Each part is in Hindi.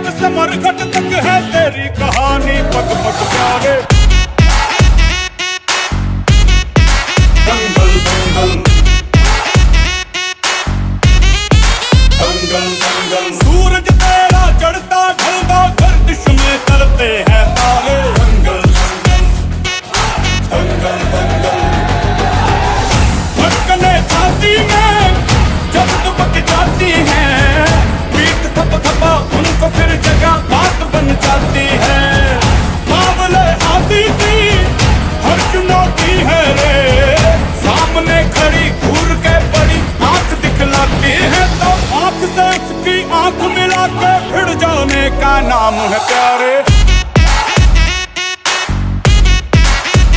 मरघट से मरघट तक है तेरी कहानी, पग पग प्यारे। दंगल दंगल दंगल दंगल, सूरज तेरा चढ़ता ढलता गर्दिश में करते हैं तारे। दंगल दंगल दंगल, धड़कने छाती में जब दुबक जाती है, पीठ थप थपा उनको फिर जगह बात बन जाती है। बावले हाथी सी हर चुनौती है रे, सामने खड़ी घूर के बड़ी आंख दिखलाती है, तो आंख से उसकी आंख मिला के भिड़ जाने का नाम है प्यारे।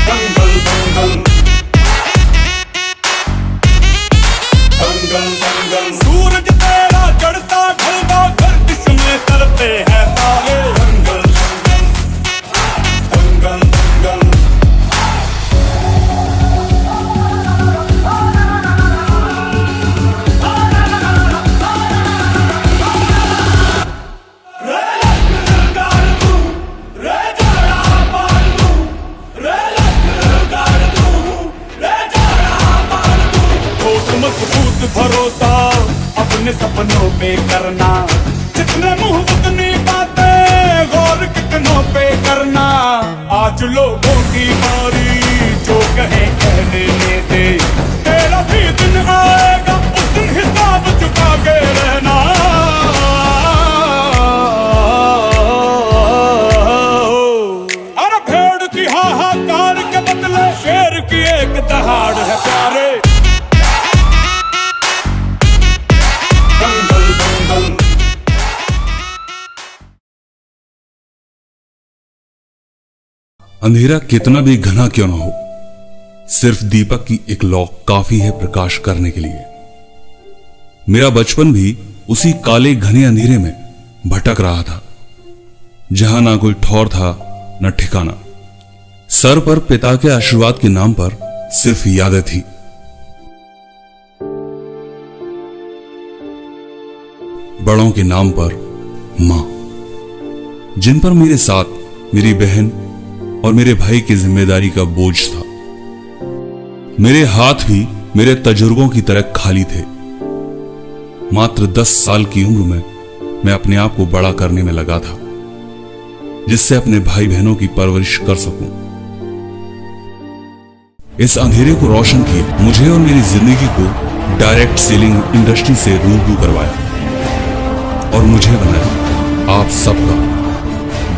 दंगल दंगल दंगल दंगल, सूरज तेरा चढ़ता ढलता गर्दिश में करते हैं तारे। दंगल दंगल दंगल दंगल, मजबूत भरोसा अपने सपनों पे करना, जितने मुंह उतनी बातें गौर कितनों पे करना। आज लोगों की बारी जो कहे कहने में दे, तेरा भी दिन आएगा उस दिन हिसाब चुका के रहना। अरे भेड़ की हाहाकार के बदले शेर की एक दहाड़ है प्यारे। अंधेरा कितना भी घना क्यों ना हो, सिर्फ दीपक की एक लौ काफी है प्रकाश करने के लिए। मेरा बचपन भी उसी काले घने अंधेरे में भटक रहा था, जहां ना कोई ठौर था न ठिकाना। सर पर पिता के आशीर्वाद के नाम पर सिर्फ यादें थी। बड़ों के नाम पर मां, जिन पर मेरे साथ मेरी बहन और मेरे भाई की जिम्मेदारी का बोझ था। मेरे हाथ भी मेरे तजुर्बों की तरह खाली थे। मात्र 10 साल की उम्र में मैं अपने आप को बड़ा करने में लगा था, जिससे अपने भाई बहनों की परवरिश कर सकूं। इस अंधेरे को रोशन किए मुझे और मेरी जिंदगी को डायरेक्ट सेलिंग इंडस्ट्री से रूबरू करवाया और मुझे बनाया आप सबका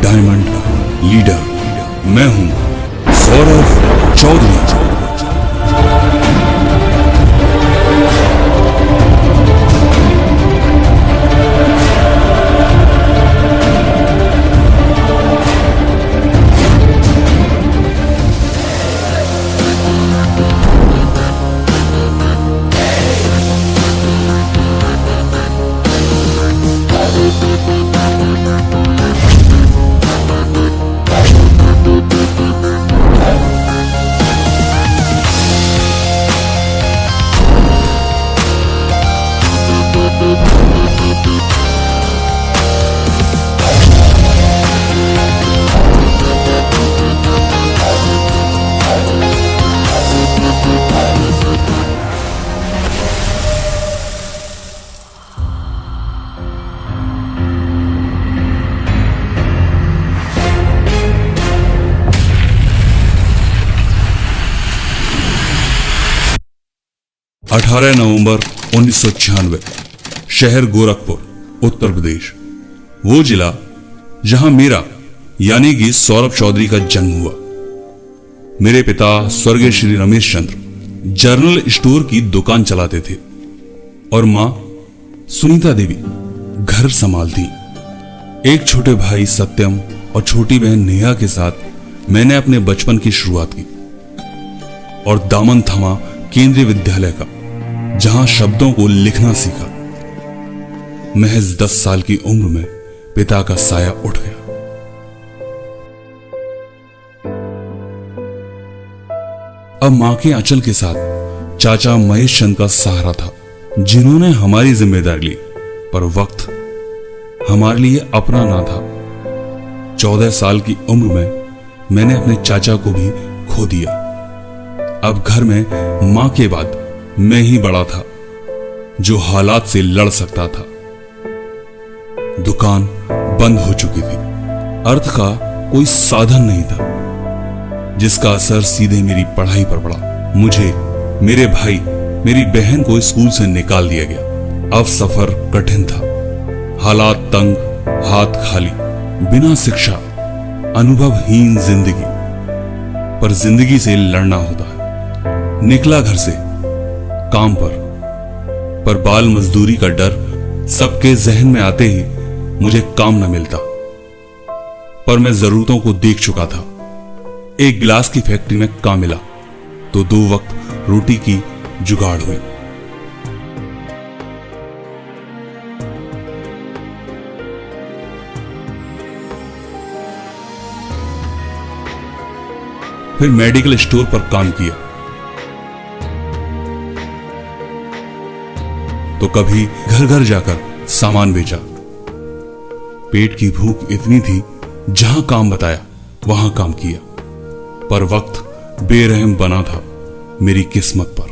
डायमंड का लीडर। मैं हूं सौरभ चौधरी। 18 नवंबर 1996, शहर गोरखपुर, उत्तर प्रदेश। वो जिला जहां मेरा यानी कि सौरभ चौधरी का जन्म हुआ। मेरे पिता स्वर्गीय श्री रमेश चंद्र जनरल स्टोर की दुकान चलाते थे और मां सुनीता देवी घर संभालती। एक छोटे भाई सत्यम और छोटी बहन नेहा के साथ मैंने अपने बचपन की शुरुआत की और दामन थमा केंद्रीय विद्यालय का, जहां शब्दों को लिखना सीखा। महज 10 साल की उम्र में पिता का साया उठ गया। अब मां के आंचल के साथ चाचा महेश चंद का सहारा था, जिन्होंने हमारी जिम्मेदारी ली। पर वक्त हमारे लिए अपना ना था। 14 साल की उम्र में मैंने अपने चाचा को भी खो दिया। अब घर में मां के बाद मैं ही बड़ा था जो हालात से लड़ सकता था। दुकान बंद हो चुकी थी। अर्थ का कोई साधन नहीं था जिसका असर सीधे मेरी पढ़ाई पर पड़ा। मुझे, मेरे भाई, मेरी बहन को स्कूल से निकाल दिया गया। अब सफर कठिन था, हालात तंग, हाथ खाली, बिना शिक्षा, अनुभवहीन जिंदगी। पर जिंदगी से लड़ना होता है। निकला घर से काम पर बाल मजदूरी का डर सबके जहन में आते ही मुझे काम न मिलता। पर मैं जरूरतों को देख चुका था। एक गिलास की फैक्ट्री में काम मिला तो 2 वक्त रोटी की जुगाड़ हुई। फिर मेडिकल स्टोर पर काम किया तो कभी घर घर जाकर सामान बेचा। पेट की भूख इतनी थी, जहां काम बताया वहां काम किया। पर वक्त बेरहम बना था मेरी किस्मत पर।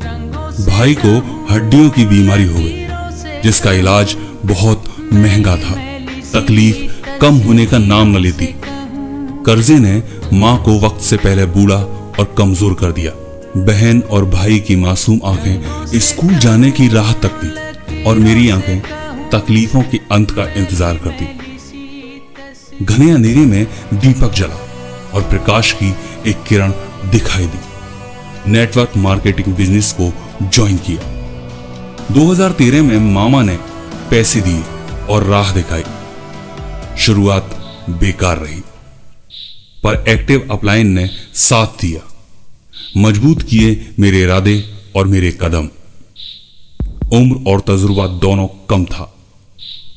भाई को हड्डियों की बीमारी हो गई जिसका इलाज बहुत महंगा था। तकलीफ कम होने का नाम न लेती। कर्जे ने मां को वक्त से पहले बूढ़ा और कमजोर कर दिया। बहन और भाई की मासूम आंखें स्कूल जाने की राह तकती और मेरी आंखें तकलीफों के अंत का इंतजार करती। घने अंधेरे में दीपक जला और प्रकाश की एक किरण दिखाई दी। नेटवर्क मार्केटिंग बिजनेस को ज्वाइन किया। 2013 में मामा ने पैसे दिए और राह दिखाई। शुरुआत बेकार रही पर एक्टिव अपलाइन ने साथ दिया। मजबूत किए मेरे इरादे और मेरे कदम। उम्र और तजुर्बा दोनों कम था।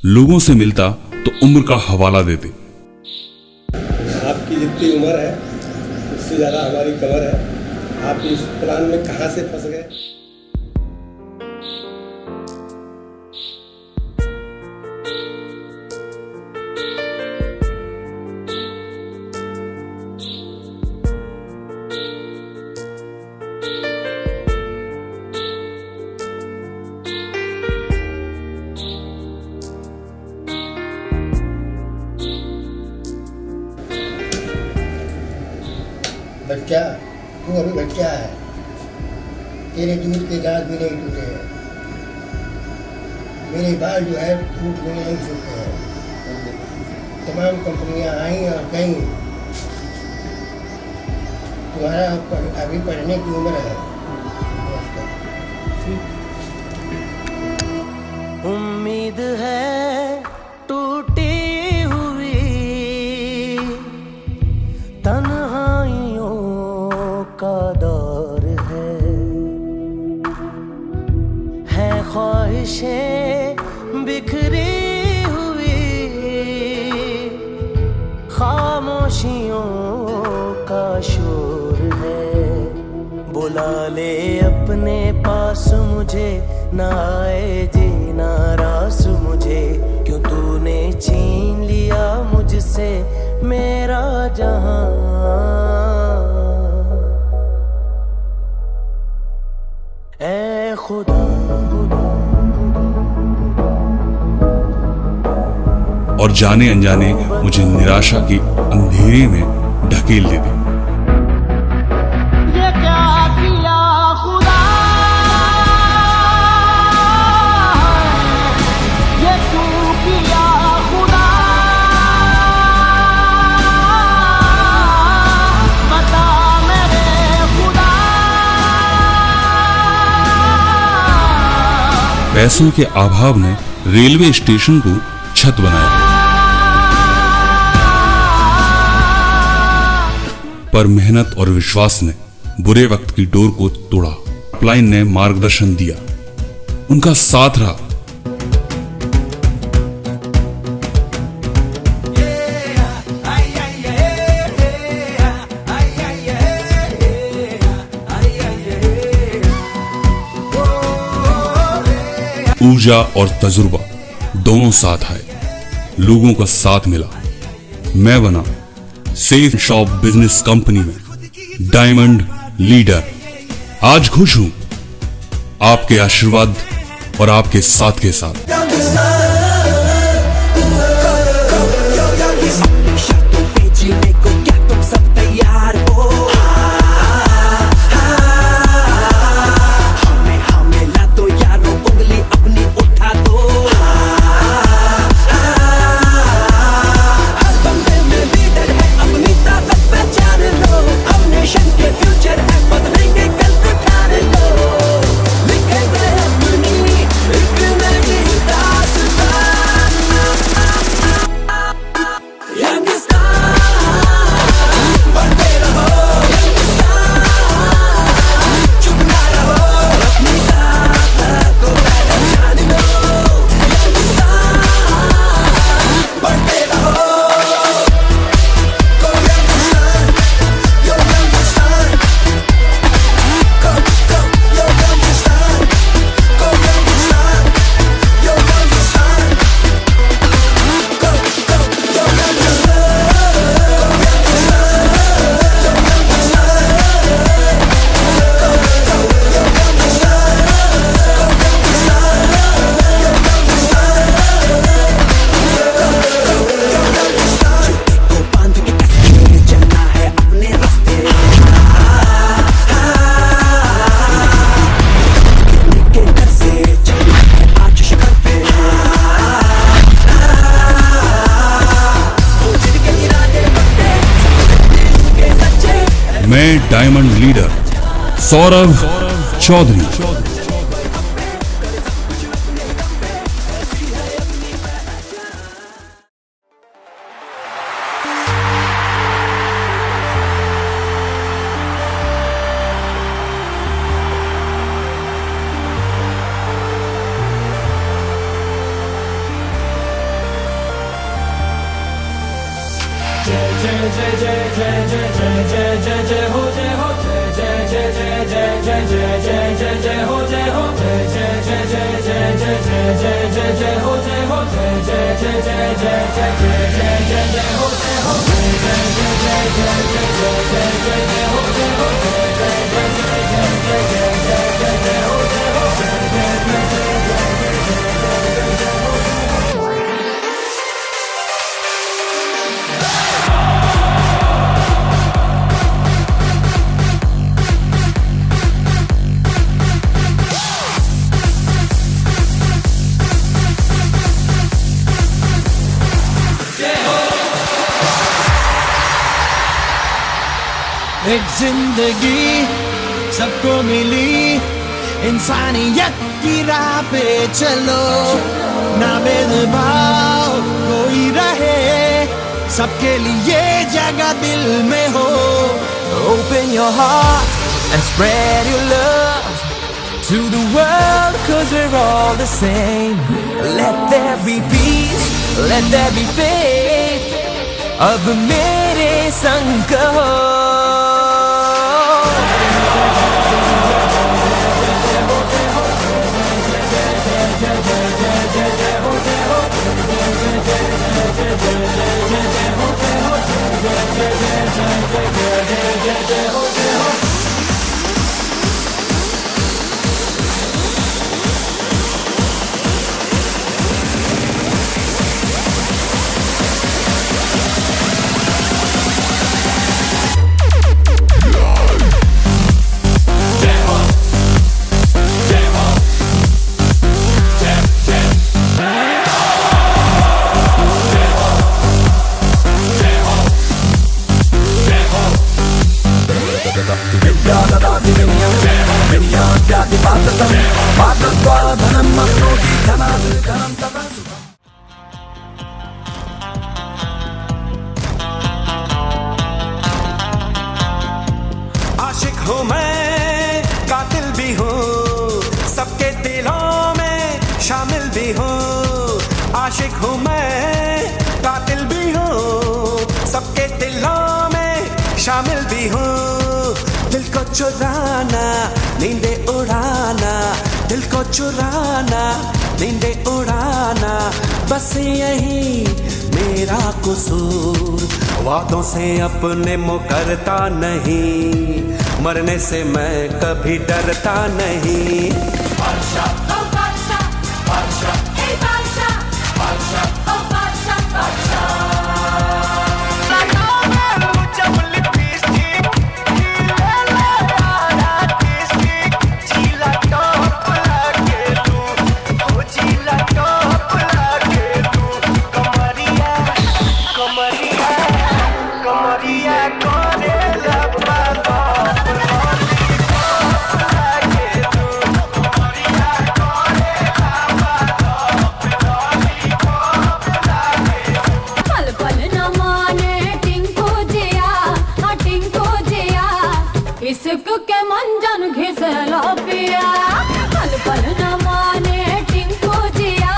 लोगों से मिलता तो उम्र का हवाला देते। आपकी जितनी उम्र है उससे ज़्यादा हमारी कमर है। आप इस प्लान में कहाँ से फंस गए? बच्चा, तू अभी बच्चा है। तेरे दूध के दांत भी नहीं टूटे हैं। मेरे बाल जो है टूट में नहीं सूखे हैं। तमाम कंपनियां आई और गई। तुम्हारा अभी पढ़ने की उम्र है। उम्मीद है टूटी हुई, तन्हाइयों का दौर है ख्वाहिशें बिखरी हुई, खामोशियों का शोर है। बुला ले अपने पास मुझे, ना आए जीना रास मुझे, क्यों तूने छीन लिया मुझसे मेरा जहां। ऐ खुदा, और जाने अनजाने मुझे निराशा के अंधेरे में ढकेल देते। ये क्या किया खुदा, ये क्यों किया खुदा, बता मेरे खुदा। पैसों के अभाव ने रेलवे स्टेशन को छत बनाया, पर मेहनत और विश्वास ने बुरे वक्त की डोर को तोड़ा। अपलाइन ने मार्गदर्शन दिया, उनका साथ रहा। ऊर्जा और तजुर्बा दोनों साथ आए। लोगों का साथ मिला, मैं बना सेफ शॉप बिजनेस कंपनी में डायमंड लीडर। आज खुश हूं आपके आशीर्वाद और आपके साथ के साथ। मैं डायमंड लीडर सौरभ चौधरी। एक जिंदगी सबको मिली, इंसानियत की राह पे चलो, ना भेदभाव कोई रहे, सबके लिए जगह दिल में हो। Open your heart and spread your love to the world, 'cause we're all the same. Let there be peace, let there be faith, अब मेरे संग कहो। आशिक हूँ मैं, कातिल भी हूँ, सबके दिलों में शामिल भी हूँ। आशिक हूँ मैं, कातिल भी हूँ, सबके दिलों में शामिल भी हूँ। दिल को चुराना, नींदें उड़ाना, दिल को चुराना, नींदे उड़ाना बस यही मेरा कसूर। वादों से अपने मुकरता नहीं, मरने से मैं कभी डरता नहीं। बादशाह ओ बादशाह, बादशाह ए बादशाह, बादशाह ओ बादशाह, बादशाह। इश्क के मंजन घिसला पिया, पल पल न माने टिंको जिया,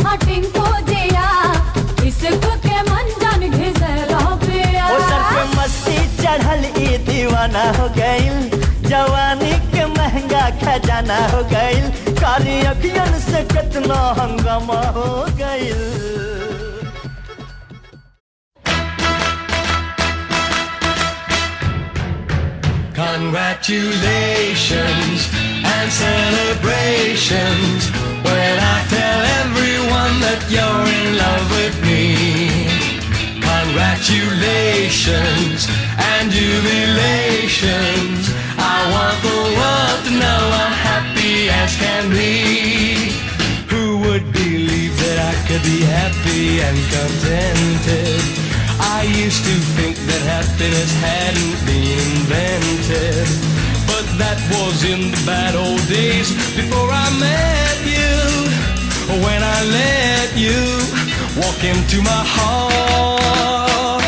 हाँ टिंको जिया। इश्क के मंजन घिसला पिया। ओ सर पे मस्ती चढ़ल ई दीवाना हो गइल, जवानी के महंगा खजाना हो गइल, कारी अखियन से कितना हंगामा हो गइल। Congratulations and celebrations when I tell everyone that you're in love with me. Congratulations and jubilations, I want the world to know I'm happy as can be. Who would believe that I could be happy and contented? I used to think that happiness hadn't been invented, but that was in the bad old days before I met you. When I let you walk into my heart.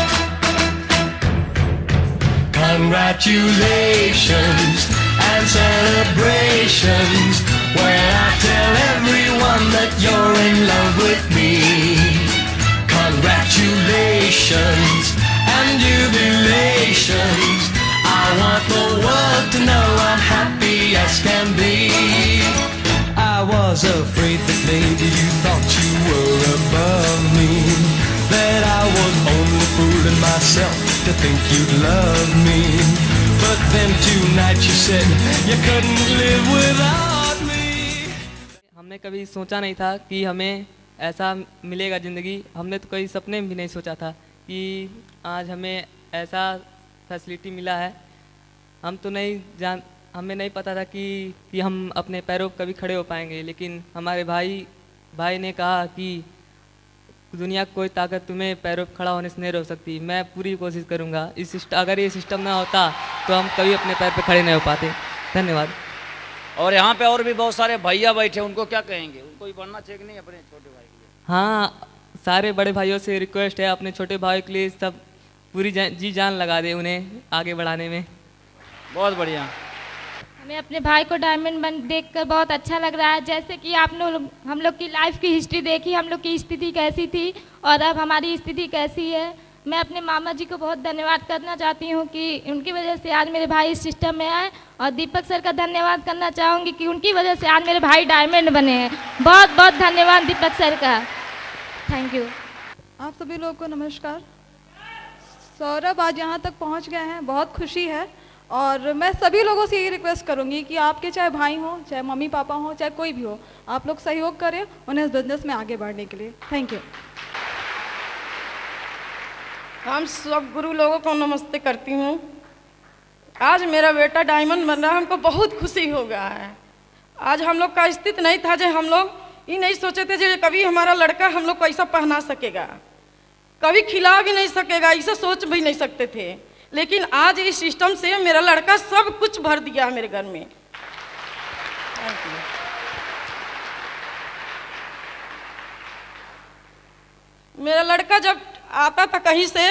Congratulations and celebrations when I tell everyone that you're in love with me. Congratulations and jubilations, I want the world to know I'm happy as can be. I was afraid that maybe you thought you were above me, that I was only fooling myself to think you'd love me. But then tonight you said you couldn't live without me. हमने कभी सोचा नहीं था कि हमें ऐसा मिलेगा ज़िंदगी। हमने तो कई सपने में भी नहीं सोचा था कि आज हमें ऐसा फैसिलिटी मिला है। हमें नहीं पता था कि हम अपने पैरों पर कभी खड़े हो पाएंगे, लेकिन हमारे भाई ने कहा कि दुनिया की कोई ताकत तुम्हें पैरों पर खड़ा होने से नहीं रोक सकती। मैं पूरी कोशिश करूँगा। अगर ये सिस्टम ना होता तो हम कभी अपने पैर पर खड़े नहीं हो पाते। धन्यवाद। और यहाँ पे और भी बहुत सारे भैया बैठे, उनको क्या कहेंगे? उनको भी बढ़ना चाहिए कि नहीं अपने छोटे भाई के लिए? हाँ, सारे बड़े भाइयों से रिक्वेस्ट है अपने छोटे भाई के लिए सब पूरी जी जान लगा दे उन्हें आगे बढ़ाने में। बहुत बढ़िया। हमें अपने भाई को डायमंड बन देखकर बहुत अच्छा लग रहा है। जैसे कि आपने हम लोग की लाइफ की हिस्ट्री देखी, हम लोग की स्थिति कैसी थी और अब हमारी स्थिति कैसी है। मैं अपने मामा जी को बहुत धन्यवाद करना चाहती हूँ कि उनकी वजह से आज मेरे भाई इस सिस्टम में आए, और दीपक सर का धन्यवाद करना चाहूँगी कि उनकी वजह से आज मेरे भाई डायमंड बने हैं। बहुत बहुत धन्यवाद दीपक सर का। Thank you. आप सभी लोगों को नमस्कार। सौरभ आज यहाँ तक पहुँच गए हैं, बहुत खुशी है। और मैं सभी लोगों से यही रिक्वेस्ट करूँगी कि आपके चाहे भाई हों, चाहे मम्मी पापा हों, चाहे कोई भी हो, आप लोग सहयोग करें उन्हें इस बिजनेस में आगे बढ़ने के लिए। Thank you. हम सब गुरु लोगों को नमस्ते करती हूँ। आज मेरा बेटा डायमंड बन रहा है, हमको बहुत खुशी हो गया है। आज हम लोग का स्थिति नहीं था, जो हम लोग ये नहीं सोचे थे जो कभी हमारा लड़का हम लोग को ऐसा पहना सकेगा, कभी खिला भी नहीं सकेगा, ऐसा सोच भी नहीं सकते थे। लेकिन आज इस सिस्टम से मेरा लड़का सब कुछ भर दिया है मेरे घर में। मेरा लड़का जब आता था कहीं से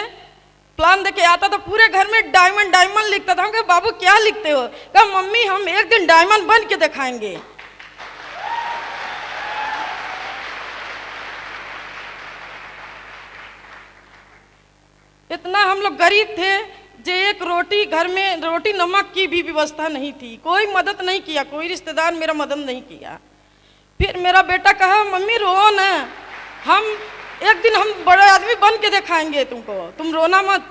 प्लान देके आता था, पूरे घर में डायमंड डायमंड लिखता था। हम कहा बाबू क्या लिखते हो? कहा मम्मी हम एक दिन डायमंड बन के दिखाएंगे। इतना हम लोग गरीब थे जो एक रोटी घर में रोटी नमक की भी व्यवस्था नहीं थी। कोई मदद नहीं किया, कोई रिश्तेदार मेरा मदद नहीं किया। फिर मेरा बेटा कहा मम्मी रो ना, हम एक दिन हम बड़े आदमी बन के दिखाएंगे तुमको, तुम रोना मत।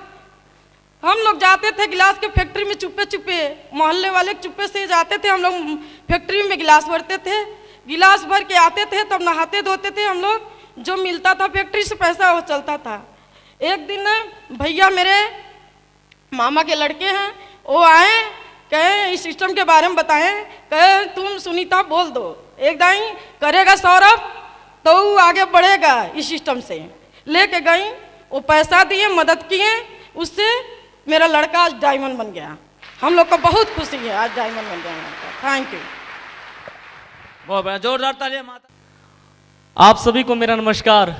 हम लोग जाते थे गिलास के फैक्ट्री में चुपे चुपे, मोहल्ले वाले चुपे से जाते थे, हम लोग फैक्ट्री में गिलास भरते थे, गिलास भर के आते थे, तब नहाते धोते थे हम लोग, जो मिलता था फैक्ट्री से पैसा वो चलता था। एक दिन भैया मेरे मामा के लड़के हैं, वो आए, कहे इस सिस्टम के बारे में बताएं, कहे तुम सुनीता बोल दो, एक दाई करेगा सौरभ तो वो आगे बढ़ेगा इस सिस्टम से। लेके गई, वो पैसा दिए, मदद किए, उससे मेरा लड़का आज डायमंड बन गया। हम लोग को बहुत खुशी है आज डायमंड बन गया। Thank you. बहुत बढ़िया, जोरदार तालियां माता। आप सभी को मेरा नमस्कार।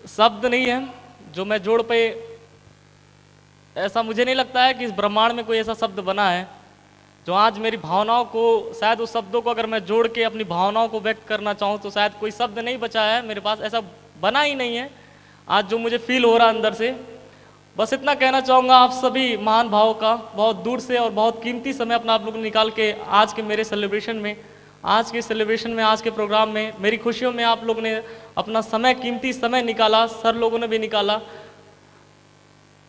शब्द नहीं है जो मैं जोड़ पे, ऐसा मुझे नहीं लगता है कि इस ब्रह्मांड में कोई ऐसा शब्द बना है जो आज मेरी भावनाओं को, शायद उस शब्दों को अगर मैं जोड़ के अपनी भावनाओं को व्यक्त करना चाहूँ तो शायद कोई शब्द नहीं बचा है मेरे पास, ऐसा बना ही नहीं है आज जो मुझे फील हो रहा अंदर से। बस इतना कहना चाहूँगा आप सभी महान भावों का, बहुत दूर से और बहुत कीमती समय अपना आप लोग निकाल के आज के मेरे सेलिब्रेशन में, आज के सेलिब्रेशन में, आज के प्रोग्राम में, मेरी खुशियों में आप लोग ने अपना समय, कीमती समय निकाला, सर लोगों ने भी निकाला।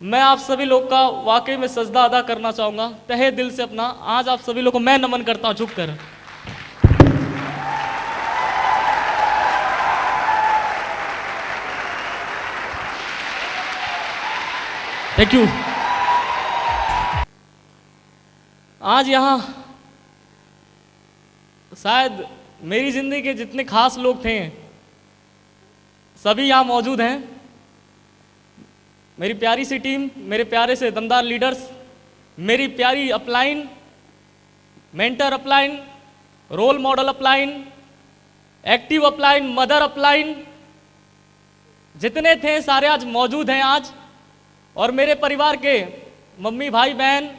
मैं आप सभी लोग का वाकई में सजदा अदा करना चाहूँगा तहे दिल से अपना। आज आप सभी लोग को मैं नमन करता हूँ झुक कर। Thank you. आज यहाँ शायद मेरी जिंदगी के जितने खास लोग थे सभी यहाँ मौजूद हैं। मेरी प्यारी सी टीम, मेरे प्यारे से दमदार लीडर्स, मेरी प्यारी upline, mentor upline, role model upline, active upline, mother upline, जितने थे सारे आज मौजूद हैं आज। और मेरे परिवार के मम्मी भाई बहन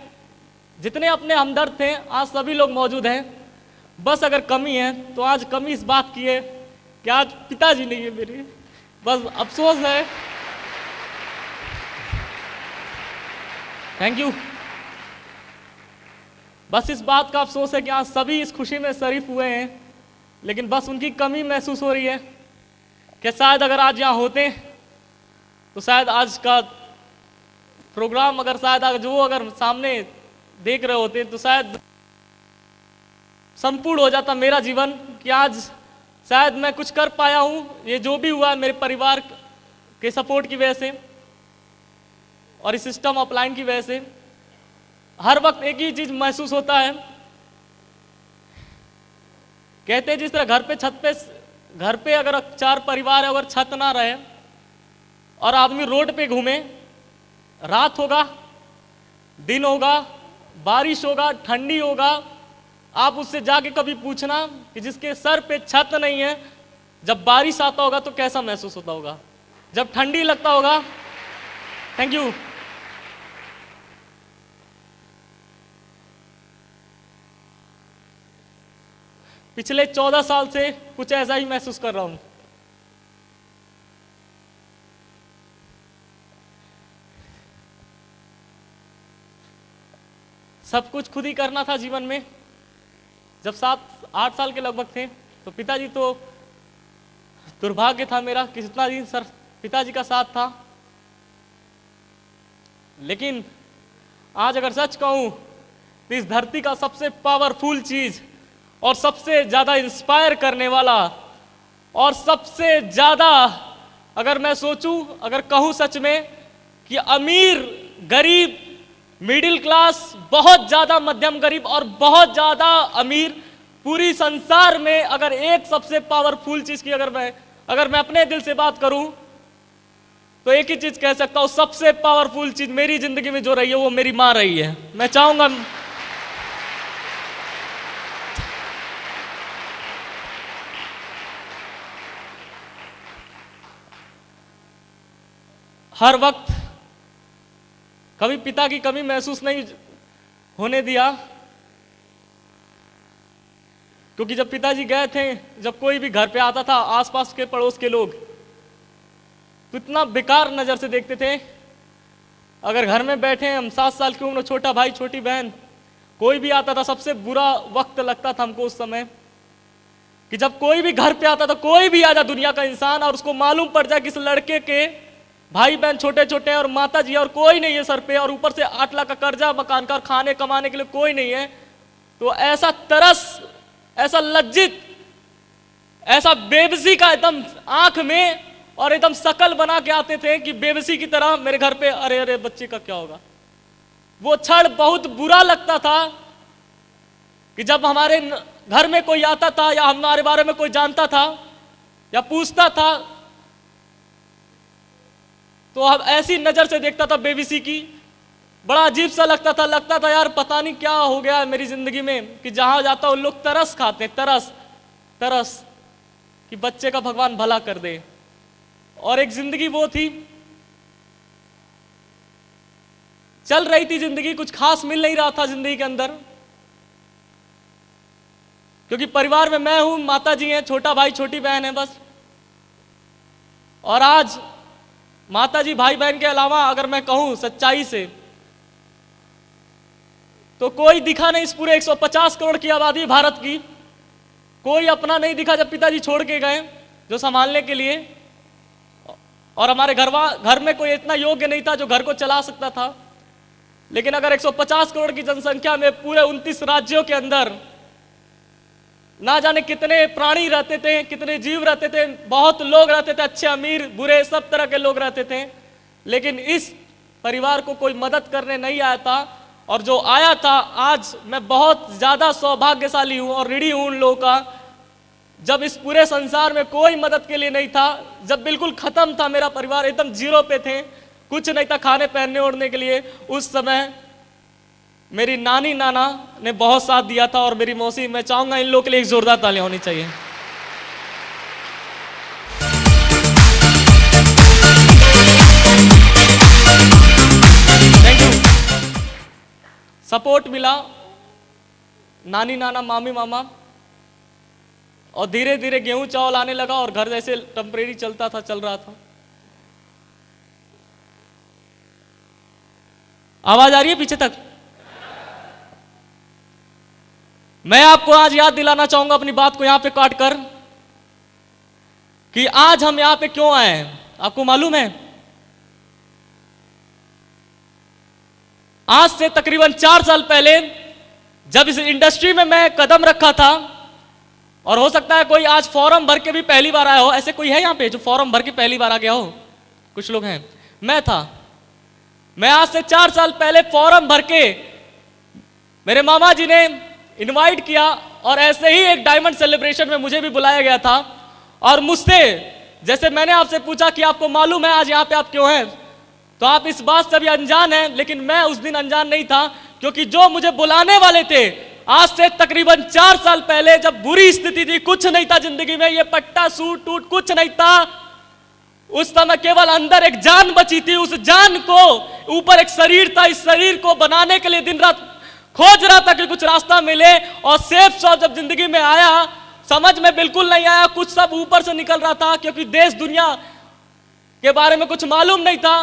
जितने अपने हमदर्द थे आज सभी लोग मौजूद हैं। बस अगर कमी है तो आज कमी इस बात की है कि आज पिताजी नहीं है मेरे, बस अफसोस है। Thank you. बस इस बात का अफसोस है कि आज सभी इस खुशी में शरीफ हुए हैं, लेकिन बस उनकी कमी महसूस हो रही है कि शायद अगर आज यहाँ होते तो शायद आज का प्रोग्राम अगर शायद अगर सामने देख रहे होते तो शायद संपूर्ण हो जाता मेरा जीवन, कि आज शायद मैं कुछ कर पाया हूँ। ये जो भी हुआ मेरे परिवार के सपोर्ट की वजह से और इस सिस्टम अपलाइन की वजह से। हर वक्त एक ही चीज महसूस होता है, कहते हैं जिस तरह घर पे अगर 4 परिवार है, अगर छत ना रहे और आदमी रोड पे घूमे, रात होगा, दिन होगा, बारिश होगा, ठंडी होगा, आप उससे जाके कभी पूछना कि जिसके सर पे छत नहीं है, जब बारिश आता होगा तो कैसा महसूस होता होगा, जब ठंडी लगता होगा। Thank you. पिछले 14 साल से कुछ ऐसा ही महसूस कर रहा हूं। सब कुछ खुद ही करना था जीवन में। जब 7-8 साल के लगभग थे तो पिताजी तो दुर्भाग्य था मेरा, कितना दिन सर पिताजी का साथ था। लेकिन आज अगर सच कहूं तो इस धरती का सबसे पावरफुल चीज और सबसे ज्यादा इंस्पायर करने वाला और सबसे ज्यादा अगर मैं सोचूं, अगर कहूं सच में कि अमीर, गरीब, मिडिल क्लास, बहुत ज्यादा मध्यम गरीब और बहुत ज्यादा अमीर, पूरी संसार में अगर एक सबसे पावरफुल चीज की अगर मैं अपने दिल से बात करूं तो एक ही चीज कह सकता हूं, सबसे पावरफुल चीज मेरी जिंदगी में जो रही है वो मेरी मां रही है। मैं चाहूंगा हर वक्त कभी पिता की कमी महसूस नहीं होने दिया, क्योंकि जब पिताजी गए थे, जब कोई भी घर पे आता था, आसपास के पड़ोस के लोग तो इतना बेकार नजर से देखते थे। अगर घर में बैठे हम 7 साल की उम्र, छोटा भाई छोटी बहन, कोई भी आता था, सबसे बुरा वक्त लगता था हमको उस समय कि जब कोई भी घर पे आता था, कोई भी आ जाए दुनिया का इंसान, और उसको मालूम पड़ जाए कि इस लड़के के भाई बहन छोटे छोटे हैं और माता जी और कोई नहीं है सर पे, और ऊपर से 8 लाख का कर्जा मकान का, और खाने कमाने के लिए कोई नहीं है, तो ऐसा तरस, ऐसा लज्जित, ऐसा बेबसी का एकदम आंख में और एकदम शकल बना के आते थे कि बेबसी की तरह मेरे घर पे, अरे अरे बच्चे का क्या होगा। वो क्षण बहुत बुरा लगता था कि जब हमारे घर में कोई आता था या हमारे बारे में कोई जानता था या पूछता था, तो हम ऐसी नजर से देखता था बेबसी की, बड़ा अजीब सा लगता था यार पता नहीं क्या हो गया है मेरी जिंदगी में कि जहां जाता हूं लोग तरस खाते हैं, तरस कि बच्चे का भगवान भला कर दे। और एक जिंदगी वो थी, चल रही थी जिंदगी, कुछ खास मिल नहीं रहा था जिंदगी के अंदर, क्योंकि परिवार में मैं हूं, माता जी हैं, छोटा भाई छोटी बहन है बस। और आज माता जी भाई बहन के अलावा अगर मैं कहूं सच्चाई से, तो कोई दिखा नहीं इस पूरे 150 करोड़ की आबादी भारत की, कोई अपना नहीं दिखा जब पिताजी छोड़ के गए जो संभालने के लिए, और हमारे घर में कोई इतना योग्य नहीं था जो घर को चला सकता था। लेकिन अगर 150 करोड़ की जनसंख्या में पूरे 29 राज्यों के अंदर ना जाने कितने प्राणी रहते थे, कितने जीव रहते थे, बहुत लोग रहते थे, अच्छे अमीर बुरे सब तरह के लोग रहते थे, लेकिन इस परिवार को कोई मदद करने नहीं आया था। और जो आया था, आज मैं बहुत ज़्यादा सौभाग्यशाली हूँ और ऋणी हूँ उन लोगों का, जब इस पूरे संसार में कोई मदद के लिए नहीं था, जब बिल्कुल ख़त्म था मेरा परिवार, एकदम जीरो पे थे, कुछ नहीं था खाने पहनने ओढ़ने के लिए, उस समय मेरी नानी नाना ने बहुत साथ दिया था, और मेरी मौसी, मैं चाहूँगा इन लोगों के लिए एक जोरदार तालियां होनी चाहिए। Thank you. सपोर्ट मिला नानी नाना मामी मामा, और धीरे धीरे गेहूं चावल आने लगा, और घर जैसे टेम्परेरी चलता था, चल रहा था। आवाज आ रही है पीछे तक? मैं आपको आज याद दिलाना चाहूंगा अपनी बात को यहां पे काट कर कि आज हम यहां पे क्यों आए हैं। आपको मालूम है, आज से तकरीबन 4 साल पहले जब इस इंडस्ट्री में मैं कदम रखा था, और हो सकता है कोई आज फॉर्म भर के भी पहली बार आया हो, ऐसे कोई है यहां पे जो फॉर्म भर के पहली बार आ गया हो? कुछ लोग हैं, मैं था। मैं आज से 4 साल पहले फॉर्म भर के मेरे मामा जी ने इनवाइट किया, और ऐसे ही एक डायमंड सेलिब्रेशन में मुझे भी बुलाया गया था। और मुझसे, जैसे मैंने आपसे पूछा कि आपको मालूम है आज यहाँ पे आप क्यों हैं, तो आप इस बात से भी अनजान हैं, लेकिन मैं उस दिन अनजान नहीं था, क्योंकि जो मुझे बुलाने वाले थे आज से तकरीबन 4 साल पहले, जब बुरी स्थिति थी, कुछ नहीं था जिंदगी में, ये पट्टा सूट टूट कुछ नहीं था, उस समय केवल अंदर एक जान बची थी, उस जान को ऊपर एक शरीर था, इस शरीर को बनाने के लिए दिन रात खोज रहा था कि कुछ रास्ता मिले। और सेफ शॉप जब जिंदगी में आया, समझ में बिल्कुल नहीं आया, कुछ सब ऊपर से निकल रहा था, क्योंकि देश दुनिया के बारे में कुछ मालूम नहीं था।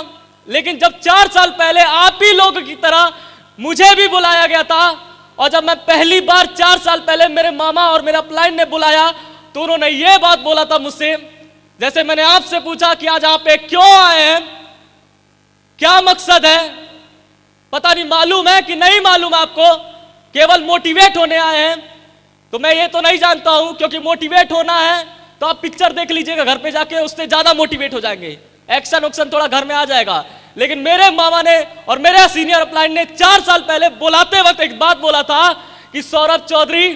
लेकिन जब 4 साल पहले आप ही लोगों की तरह मुझे भी बुलाया गया था, और जब मैं पहली बार 4 साल पहले मेरे मामा और मेरा अपलाइन ने बुलाया, तो उन्होंने ये बात बोला था मुझसे, जैसे मैंने आपसे पूछा कि आज आप पे क्यों आए हैं, क्या मकसद है, पता नहीं मालूम है कि नहीं मालूम आपको, केवल मोटिवेट होने आए हैं। तो मैं ये तो नहीं जानता हूं, क्योंकि मोटिवेट होना है तो आप पिक्चर देख लीजिएगा घर पे जाके, उससे ज्यादा मोटिवेट हो जाएंगे, एक्शन उक्शन थोड़ा घर में आ जाएगा। लेकिन मेरे मामा ने और मेरे सीनियर अपलाइन ने 4 साल पहले बुलाते वक्त एक बात बोला था कि सौरभ चौधरी,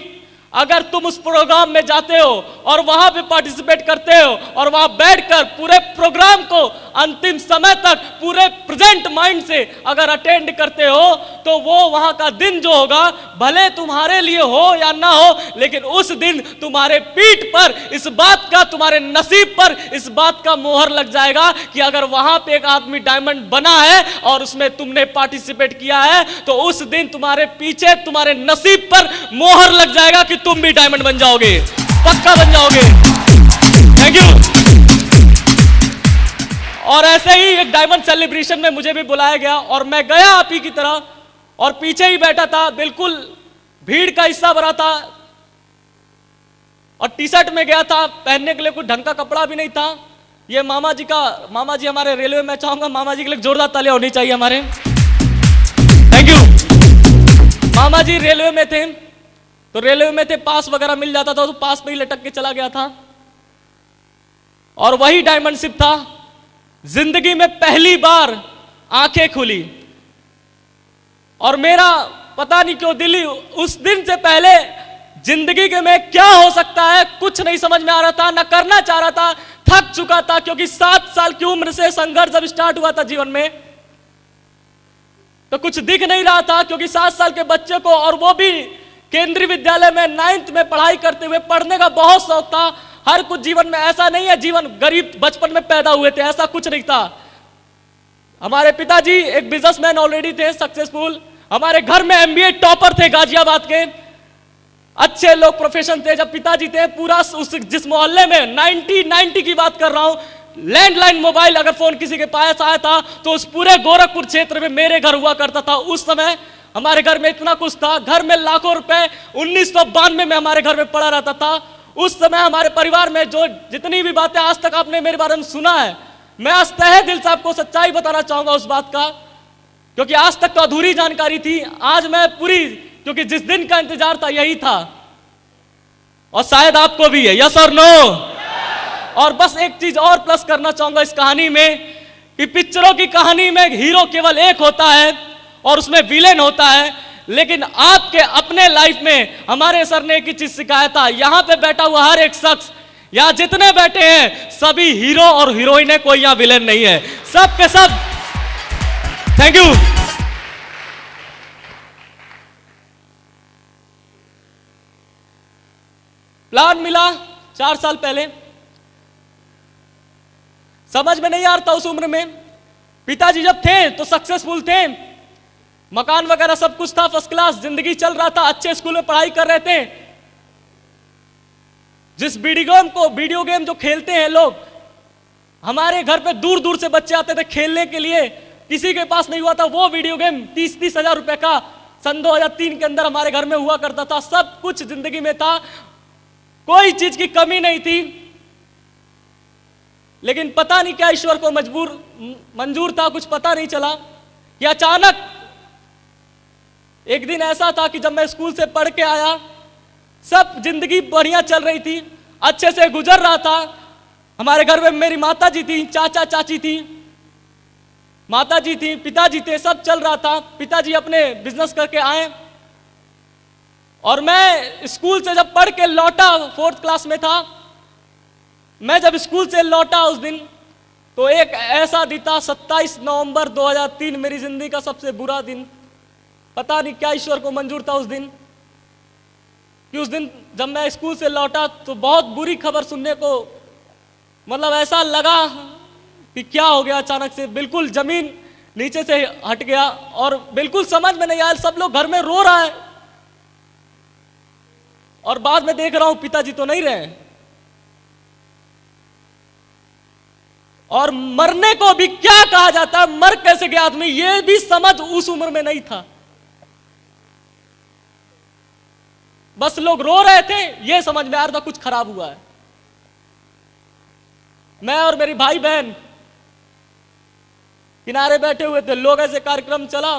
अगर तुम उस प्रोग्राम में जाते हो और वहां पे पार्टिसिपेट करते हो और वहां बैठकर पूरे प्रोग्राम को अंतिम समय तक पूरे प्रेजेंट माइंड से अगर अटेंड करते हो, तो वो वहां का दिन जो होगा, भले तुम्हारे लिए हो या ना हो, लेकिन उस दिन तुम्हारे पीठ पर इस बात का, तुम्हारे नसीब पर इस बात का मोहर लग जाएगा कि अगर वहां पे एक आदमी डायमंड बना है और उसमें तुमने पार्टिसिपेट किया है, तो उस दिन तुम्हारे पीछे, तुम्हारे नसीब पर मोहर लग जाएगा कि तुम भी डायमंड बन जाओगे, पक्का बन जाओगे। Thank you. और ऐसे ही एक डायमंड सेलिब्रेशन में मुझे भी बुलाया गया, और मैं गया आप ही की तरह, और पीछे ही बैठा था, बिल्कुल भीड़ का हिस्सा भरा था और टी शर्ट में गया था, पहनने के लिए कुछ ढंग का कपड़ा भी नहीं था। ये मामा जी हमारे रेलवे में, चाहूंगा मामा जी के लिए जोरदार तालियां होनी चाहिए हमारे। Thank you. मामा जी रेलवे में थे, तो रेलवे में थे, पास वगैरह मिल जाता था तो पास पे ही लटक के चला गया था और वही डायमंड शिप था। जिंदगी में पहली बार आंखें खुली और मेरा पता नहीं क्यों दिल उस दिन से पहले जिंदगी के में क्या हो सकता है कुछ नहीं समझ में आ रहा था, ना करना चाह रहा था, थक चुका था, क्योंकि 7 साल की उम्र से संघर्ष जब स्टार्ट हुआ था जीवन में तो कुछ दिख नहीं रहा था, क्योंकि 7 साल के बच्चे को, और वो भी केंद्रीय विद्यालय में 9th में पढ़ाई करते हुए, पढ़ने का बहुत शौक था। हर कुछ जीवन में ऐसा नहीं है जीवन गरीब बचपन में पैदा हुए थे, ऐसा कुछ नहीं था। हमारे पिताजी एक बिजनेसमैन ऑलरेडी थे, सक्सेसफुल। हमारे घर में MBA टॉपर थे गाजियाबाद के, अच्छे लोग, प्रोफेशन थे। जब पिताजी थे, पूरा उस जिस मोहल्ले में 90 की बात कर रहा हूं, लैंडलाइन मोबाइल अगर फोन किसी के पास आया था तो उस पूरे गोरखपुर क्षेत्र में मेरे घर हुआ करता था। उस समय हमारे घर में इतना कुछ था, घर में लाखों रुपए 1992 में हमारे घर में पड़ा रहता था। उस समय हमारे परिवार में जो जितनी भी बातें आज तक आपने मेरे बारे में सुना है, मैं आज तहे दिल से आपको सच्चाई बताना चाहूंगा उस बात का, क्योंकि आज तक तो अधूरी जानकारी थी। आज मैं पूरी, क्योंकि जिस दिन का इंतजार था यही था, और शायद आपको भी है। यस और नो? और बस एक चीज और प्लस करना चाहूंगा इस कहानी में, कि पिक्चरों की कहानी में हीरो केवल एक होता है और उसमें विलेन होता है, लेकिन आपके अपने लाइफ में हमारे सर ने एक ही चीज सिखाया था। यहां पे बैठा हुआ हर एक शख्स, यहां जितने बैठे हैं सभी हीरो और हीरोइन है, कोई यहां विलेन नहीं है, सब के सब। Thank you. प्लान मिला 4 साल पहले, समझ में नहीं आ रहा था उस उम्र में। पिताजी जब थे तो सक्सेसफुल थे, मकान वगैरह सब कुछ था, फर्स्ट क्लास जिंदगी चल रहा था, अच्छे स्कूल में पढ़ाई कर रहे थे। जिस वीडियो गेम जो खेलते हैं लोग, हमारे घर पे दूर दूर से बच्चे आते थे खेलने के लिए, किसी के पास नहीं हुआ था वो वीडियो गेम 30-30 हजार रुपए का सन 2003 के अंदर हमारे घर में हुआ करता था। सब कुछ जिंदगी में था, कोई चीज की कमी नहीं थी, लेकिन पता नहीं क्या ईश्वर को मंजूर था, कुछ पता नहीं चला कि अचानक एक दिन ऐसा था कि जब मैं स्कूल से पढ़ के आया, सब जिंदगी बढ़िया चल रही थी, अच्छे से गुजर रहा था। हमारे घर में मेरी माता जी थी, चाचा चाची थी, माता जी थी, पिताजी थे, सब चल रहा था। पिताजी अपने बिजनेस करके आए और मैं स्कूल से जब पढ़ के लौटा, 4th क्लास में था, मैं जब स्कूल से लौटा उस दिन, तो एक ऐसा दिन था 27 नवंबर 2003, मेरी जिंदगी का सबसे बुरा दिन। पता नहीं क्या ईश्वर को मंजूर था उस दिन, कि उस दिन जब मैं स्कूल से लौटा तो बहुत बुरी खबर सुनने को, मतलब ऐसा लगा कि क्या हो गया, अचानक से बिल्कुल जमीन नीचे से हट गया और बिल्कुल समझ में नहीं आया। सब लोग घर में रो रहा है और बाद में देख रहा हूं पिताजी तो नहीं रहे, और मरने को भी क्या कहा जाता है, मर कैसे गया आदमी, ये भी समझ उस उम्र में नहीं था। बस लोग रो रहे थे, ये समझ में आ रहा था कुछ खराब हुआ है। मैं और मेरी भाई बहन किनारे बैठे हुए थे, लोग ऐसे कार्यक्रम चला,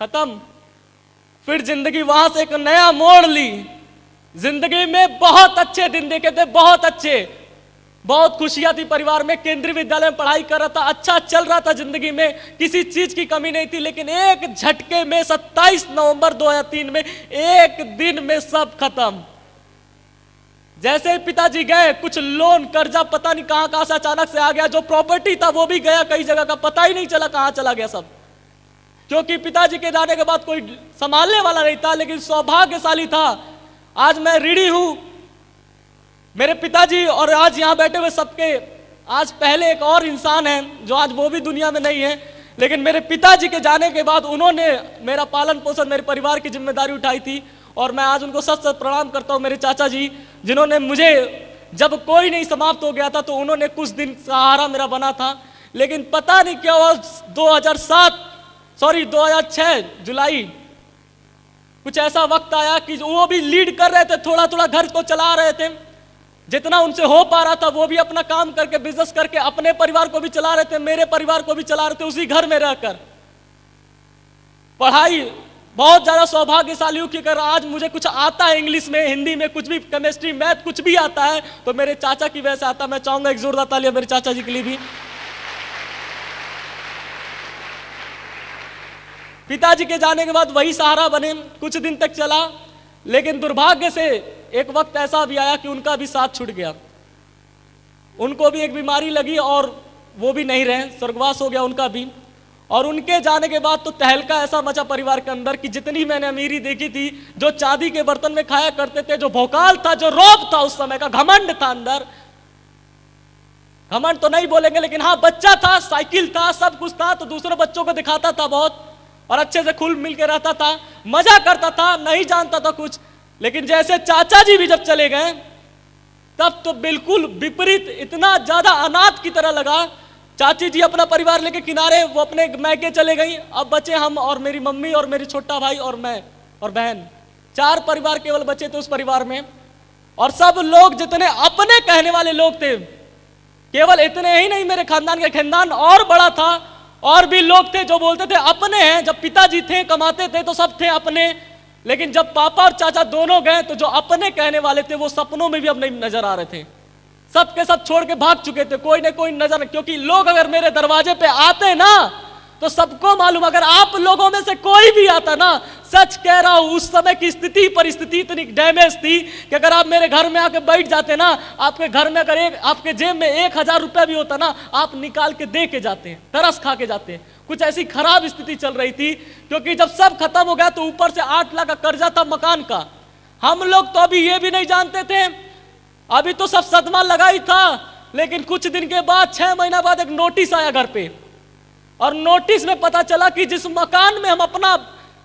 खत्म। फिर जिंदगी वहां से एक नया मोड़ ली। जिंदगी में बहुत अच्छे दिन देखे थे, बहुत अच्छे, बहुत खुशियां थी परिवार में, केंद्रीय विद्यालय में पढ़ाई कर रहा था, अच्छा चल रहा था जिंदगी में, किसी चीज की कमी नहीं थी। लेकिन एक झटके में 27 नवंबर 2003 में एक दिन में सब खत्म। जैसे ही पिताजी गए, कुछ लोन कर्जा पता नहीं कहां कहां से अचानक से आ गया, जो प्रॉपर्टी था वो भी गया, कई जगह का पता ही नहीं चला कहां चला गया सब, क्योंकि पिताजी के जाने के बाद कोई संभालने वाला नहीं था। लेकिन सौभाग्यशाली था, आज मैं ऋणी हूं मेरे पिताजी और आज यहां बैठे हुए सबके। आज पहले एक और इंसान है जो आज वो भी दुनिया में नहीं है, लेकिन मेरे पिताजी के जाने के बाद उन्होंने मेरा पालन पोषण, मेरे परिवार की जिम्मेदारी उठाई थी, और मैं आज उनको सच सच प्रणाम करता हूं। मेरे चाचा जी, जिन्होंने मुझे, जब कोई नहीं समाप्त हो गया था तो उन्होंने कुछ दिन सहारा मेरा बना था। लेकिन पता नहीं क्या हुआ, 2007 सॉरी 2006 जुलाई, कुछ ऐसा वक्त आया कि वो भी लीड कर रहे थे, थोड़ा थोड़ा घर को चला रहे थे, जितना उनसे हो पा रहा था वो भी अपना काम करके बिजनेस करके अपने परिवार को भी चला रहे थे, मेरे परिवार को भी चला रहे थे उसी घर में रहकर। पढ़ाई बहुत ज़्यादा सौभाग्यशाली हूँ कि अगर आज मुझे कुछ आता है इंग्लिश में, हिंदी में, कुछ भी, केमिस्ट्री, मैथ, कुछ भी आता है तो मेरे चाचा की वजह से आता है। मैं चाहूंगा एक जोरदार तालियां मेरे चाचा जी के लिए भी। पिताजी के जाने के बाद वही सहारा बने, कुछ दिन तक चला, लेकिन दुर्भाग्य से एक वक्त ऐसा भी आया कि उनका भी साथ छूट गया। उनको भी एक बीमारी लगी और वो भी नहीं रहे, स्वर्गवास हो गया उनका भी। और उनके जाने के बाद तो तहलका ऐसा मचा परिवार के अंदर कि जितनी मैंने अमीरी देखी थी, जो चांदी के बर्तन में खाया करते थे, जो भौकाल था, जो रौब था उस समय का, घमंड था अंदर, घमंड तो नहीं बोलेंगे लेकिन हाँ बच्चा था, साइकिल था, सब कुछ था, तो दूसरे बच्चों को दिखाता था बहुत और अच्छे से खुल मिल के रहता था, मजा करता था, नहीं जानता था कुछ। लेकिन जैसे चाचा जी भी जब चले गए तब तो बिल्कुल विपरीत, इतना ज्यादा अनाथ की तरह लगा। चाची जी अपना परिवार लेके किनारे, वो अपने मैके चले गई, अब बचे हम और मेरी मम्मी और मेरी छोटा भाई और मैं और बहन, 4 परिवार केवल बचे थे उस परिवार में। और सब लोग जितने अपने कहने वाले लोग थे, केवल इतने ही नहीं, मेरे खानदान का खानदान और बड़ा था, और भी लोग थे जो बोलते थे अपने हैं। जब पिताजी थे कमाते थे तो सब थे अपने, लेकिन जब पापा और चाचा दोनों गए तो जो अपने कहने वाले थे वो सपनों में भी अब नहीं नजर आ रहे थे, सब के सब छोड़ के भाग चुके थे, कोई ना कोई नजर। क्योंकि लोग अगर मेरे दरवाजे पे आते ना तो सबको मालूम, अगर आप लोगों में से कोई भी आता ना, सच कह रहा हूं, उस समय की स्थिति परिस्थिति इतनी डैमेज थी कि अगर आप मेरे घर में आके बैठ जाते ना, आपके घर में अगर आपके जेब में 1000 रुपया भी होता ना, आप निकाल के दे के जाते हैं, तरस खा के जाते हैं। कुछ ऐसी खराब स्थिति चल रही थी, क्योंकि जब सब खत्म हो गया तो ऊपर से 8 लाख का कर्जा था मकान का। हम लोग तो अभी ये भी नहीं जानते थे, अभी तो सब सदमा लगा ही था। लेकिन कुछ दिन के बाद, 6 महीना बाद एक नोटिस आया घर पे, और नोटिस में पता चला कि जिस मकान में हम अपना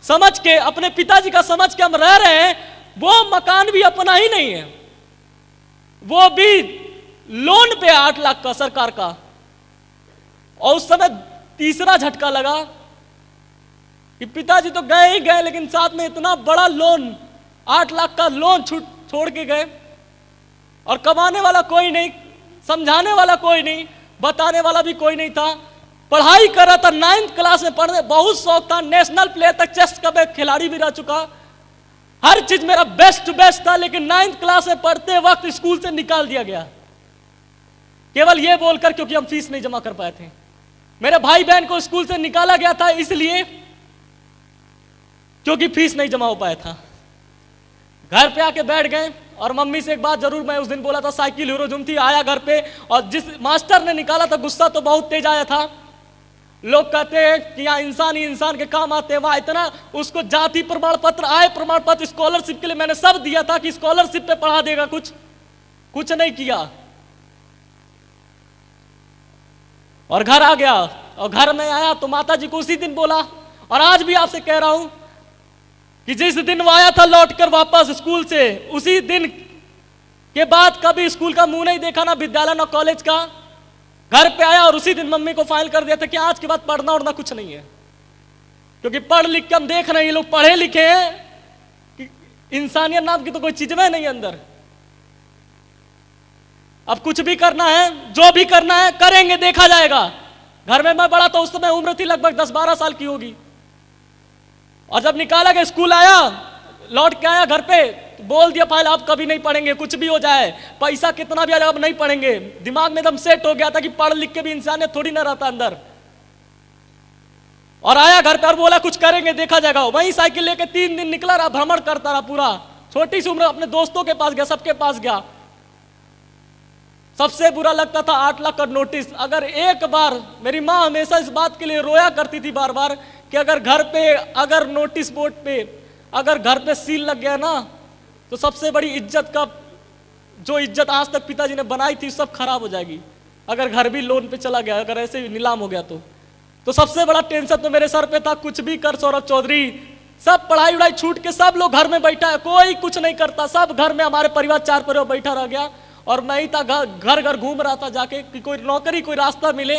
समझ के, अपने पिताजी का समझ के हम रह रहे हैं, वो मकान भी अपना ही नहीं है, वो भी लोन पे 8 लाख का सरकार का। और उस समय तीसरा झटका लगा कि पिताजी तो गए ही गए, लेकिन साथ में इतना बड़ा लोन, 8 लाख का लोन छोड़ के गए। और कमाने वाला कोई नहीं, समझाने वाला कोई नहीं, बताने वाला भी कोई नहीं था। पढ़ाई कर रहा था, 9th क्लास में पढ़ने बहुत शौक था, नेशनल प्लेयर तक, चेस का मैं खिलाड़ी भी रह चुका, हर चीज मेरा बेस्ट टू बेस्ट था। लेकिन 9th क्लास में पढ़ते वक्त स्कूल से निकाल दिया गया, केवल ये बोलकर क्योंकि हम फीस नहीं जमा कर पाए थे। मेरे भाई बहन को स्कूल से निकाला गया था इसलिए क्योंकि फीस नहीं जमा हो पाया था। घर पे आके बैठ गए, और मम्मी से एक बात जरूर मैं उस दिन बोला था, साइकिल हीरोजुम थी, आया घर पे, और जिस मास्टर ने निकाला था गुस्सा तो बहुत तेज आया था। लोग कहते हैं कि यहाँ इंसान ही इंसान के काम आते हैं, वहां इतना उसको जाति प्रमाण पत्र, आय प्रमाण पत्र, स्कॉलरशिप के लिए मैंने सब दिया था कि स्कॉलरशिप पे पढ़ा देगा, कुछ नहीं किया। और घर आ गया, और घर में आया तो माता जी को उसी दिन बोला, और आज भी आपसे कह रहा हूं कि जिस दिन वो आया था लौटकर वापस स्कूल से, उसी दिन के बाद कभी स्कूल का मुंह नहीं देखा, ना विद्यालय ना कॉलेज का। घर पे आया और उसी दिन मम्मी को फाइल कर दिया था कि आज के बाद पढ़ना उड़ना कुछ नहीं है, क्योंकि पढ़ लिख के हम देख रहे हैं ये लोग पढ़े लिखे हैं कि इंसानियत नाम की तो कोई चीज में नहीं अंदर। अब कुछ भी करना है, जो भी करना है करेंगे, देखा जाएगा। घर में मैं बड़ा था, उस समय उम्र थी लगभग 10-12 साल की होगी। और जब निकाला गया, स्कूल आया, लौट के आया घर पे, तो बोल दिया फाइल आप कभी नहीं पढ़ेंगे, कुछ भी हो जाए, पैसा कितना भी आ जाए अब नहीं पढ़ेंगे। दिमाग में एकदम सेट हो गया था कि पढ़ लिख के भी इंसानियत थोड़ी ना रहता अंदर। और आया घर पे और बोला कुछ करेंगे देखा जाएगा। वही साइकिल लेके 3 दिन निकला रहा, भ्रमण करता रहा पूरा, छोटी सी उम्र, अपने दोस्तों के पास गया, सबके पास गया। सबसे बुरा लगता था 8 लाख का नोटिस। अगर एक बार, मेरी माँ हमेशा इस बात के लिए रोया करती थी बार बार कि अगर घर पे, अगर नोटिस बोर्ड पे, अगर घर पे सील लग गया ना तो सबसे बड़ी इज्जत का, जो इज्जत आज तक पिताजी ने बनाई थी सब खराब हो जाएगी। अगर घर भी लोन पे चला गया, अगर ऐसे नीलाम हो गया तो सबसे बड़ा टेंशन तो मेरे सर पे था। कुछ भी कर सौरभ चौधरी, सब पढ़ाई उड़ाई छूट के सब लोग घर में बैठा है, कोई कुछ नहीं करता, सब घर में, हमारे परिवार 4 परिवार बैठा रह गया। और मैं ही था घर घर घूम रहा था जाके कि कोई नौकरी, कोई रास्ता मिले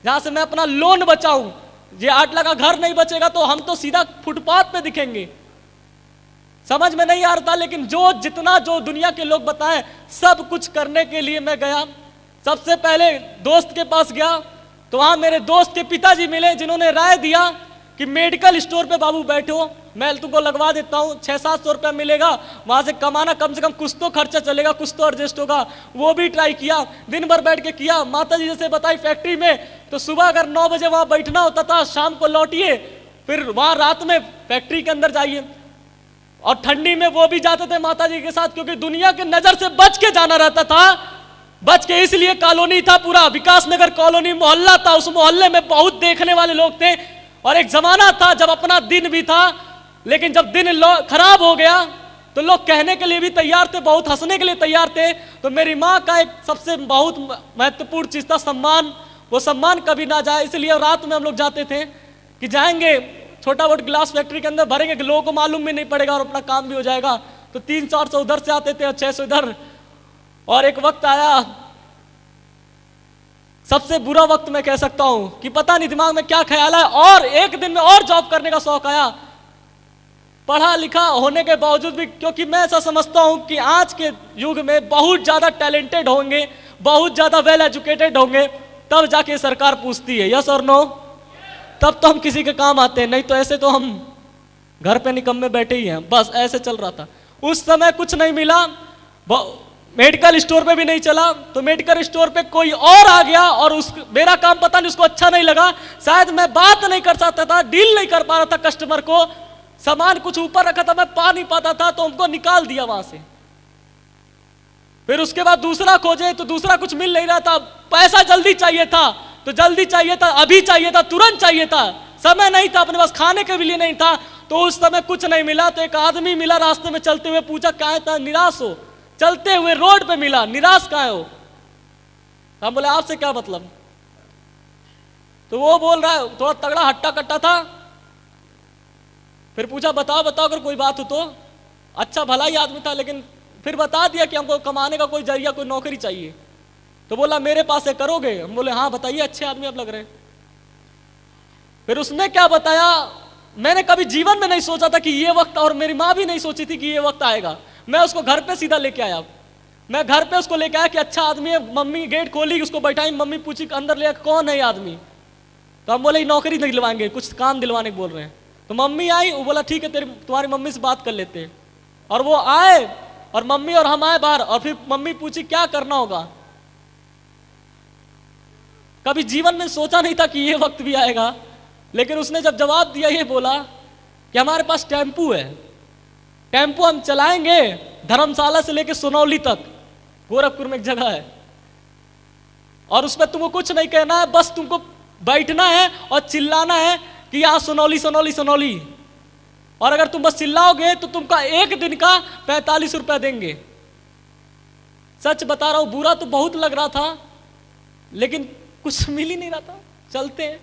जहां से मैं अपना लोन बचाऊं। ये 8 लाख का घर नहीं बचेगा तो हम तो सीधा फुटपाथ पे दिखेंगे। समझ में नहीं आ रहा था, लेकिन जितना दुनिया के लोग बताएं सब कुछ करने के लिए मैं गया। सबसे पहले दोस्त के पास गया तो वहां मेरे दोस्त के पिताजी मिले, जिन्होंने राय दिया कि मेडिकल स्टोर पे बाबू बैठो, मैं तुमको लगवा देता हूँ, 600-700 रुपया मिलेगा, वहां से कमाना, कम से कम कुछ तो खर्चा चलेगा, कुछ तो एडजस्ट होगा। वो भी ट्राई किया, दिन भर बैठ के किया। माता जी जैसे बताई फैक्ट्री में, तो सुबह अगर 9 बजे वहां बैठना होता था, शाम को लौटिए, फिर वहां रात में फैक्ट्री के अंदर जाइए। और ठंडी में वो भी जाते थे माता जी के साथ, क्योंकि दुनिया के नजर से बच के जाना रहता था। बच के इसलिए, कॉलोनी था पूरा विकास नगर कॉलोनी मोहल्ला था, उस मोहल्ले में बहुत देखने वाले लोग थे। और एक जमाना था जब अपना दिन भी था, लेकिन जब दिन खराब हो गया तो लोग कहने के लिए भी तैयार थे, बहुत हंसने के लिए तैयार थे। तो मेरी माँ का एक सबसे बहुत महत्वपूर्ण चीज था सम्मान, वो सम्मान कभी ना जाए, इसलिए रात में हम लोग जाते थे कि जाएंगे छोटा बोट गिलास फैक्ट्री के अंदर भरेंगे, लोगों को मालूम भी नहीं पड़ेगा और अपना काम भी हो जाएगा। तो 300-400 उधर से आते थे और 600 इधर। और एक वक्त आया, सबसे बुरा वक्त मैं कह सकता हूं कि पता नहीं दिमाग में क्या ख्याल है, और एक दिन में और जॉब करने का शौक आया, पढ़ा लिखा होने के बावजूद भी, क्योंकि मैं ऐसा समझता हूं कि आज के युग में बहुत ज्यादा टैलेंटेड होंगे, बहुत ज्यादा वेल एजुकेटेड होंगे, तब जाके सरकार पूछती है यस और नो, तब तो हम किसी के काम आते हैं, नहीं तो ऐसे तो हम घर पे निकम्मे बैठे ही हैं। बस ऐसे चल रहा था। उस समय कुछ नहीं मिला, मेडिकल स्टोर पे भी नहीं चला, तो मेडिकल स्टोर पे कोई और आ गया और मेरा काम पता नहीं उसको अच्छा नहीं लगा, शायद मैं बात नहीं कर सकता था, डील नहीं कर पा रहा था कस्टमर को, सामान कुछ ऊपर रखा था मैं पा नहीं पाता था, तो उनको निकाल दिया वहां से। फिर उसके बाद दूसरा खोजे तो दूसरा कुछ मिल नहीं रहा था, पैसा जल्दी चाहिए था, तो जल्दी चाहिए था, अभी चाहिए था, तुरंत चाहिए था, समय नहीं था अपने पास, खाने के लिए नहीं था, तो उस समय कुछ नहीं मिला। तो एक आदमी मिला रास्ते में चलते हुए, पूछा कहाँ था, निराश हो, चलते हुए रोड पे मिला, निराश कहाँ हो? हम बोले आपसे क्या मतलब? तो वो बोल रहा है, थोड़ा तगड़ा हट्टा कट्टा था। फिर पूछा बताओ बताओ अगर कोई बात हो तो। अच्छा भला ही आदमी था, लेकिन फिर बता दिया कि हमको कमाने का कोई जरिया, कोई नौकरी चाहिए। तो बोला मेरे पास है, करोगे? हम बोले हाँ बताइए, अच्छे आदमी आप लग रहे हैं। फिर उसने क्या बताया, मैंने कभी जीवन में नहीं सोचा था कि ये वक्त, और मेरी माँ भी नहीं सोची थी कि ये वक्त आएगा। मैं उसको घर पे सीधा लेके आया, मैं घर पे उसको लेके आया कि अच्छा आदमी है। मम्मी गेट खोली, उसको बैठाई, मम्मी पूछी अंदर ले कौन है आदमी? तो हम बोले नौकरी दिलवाएंगे, कुछ काम दिलवाने को बोल रहे हैं। तो मम्मी आई, वो बोला ठीक है तुम्हारी मम्मी से बात कर लेते हैं। और वो आए और मम्मी और हम आए बाहर, और फिर मम्मी पूछी क्या करना होगा। कभी जीवन में सोचा नहीं था कि ये वक्त भी आएगा, लेकिन उसने जब जवाब दिया ये बोला कि हमारे पास टेम्पू है, टेम्पो हम चलाएंगे धर्मशाला से लेके सोनौली तक, गोरखपुर में एक जगह है, और उसमें तुमको कुछ नहीं कहना है, बस तुमको बैठना है और चिल्लाना है कि यहाँ सोनौली सोनौली सोनौली। और अगर तुम बस चिल्लाओगे तो तुमका एक दिन का 45 रुपया देंगे। सच बता रहा हूं, बुरा तो बहुत लग रहा था, लेकिन कुछ मिल ही नहीं रहा था। चलते हैं,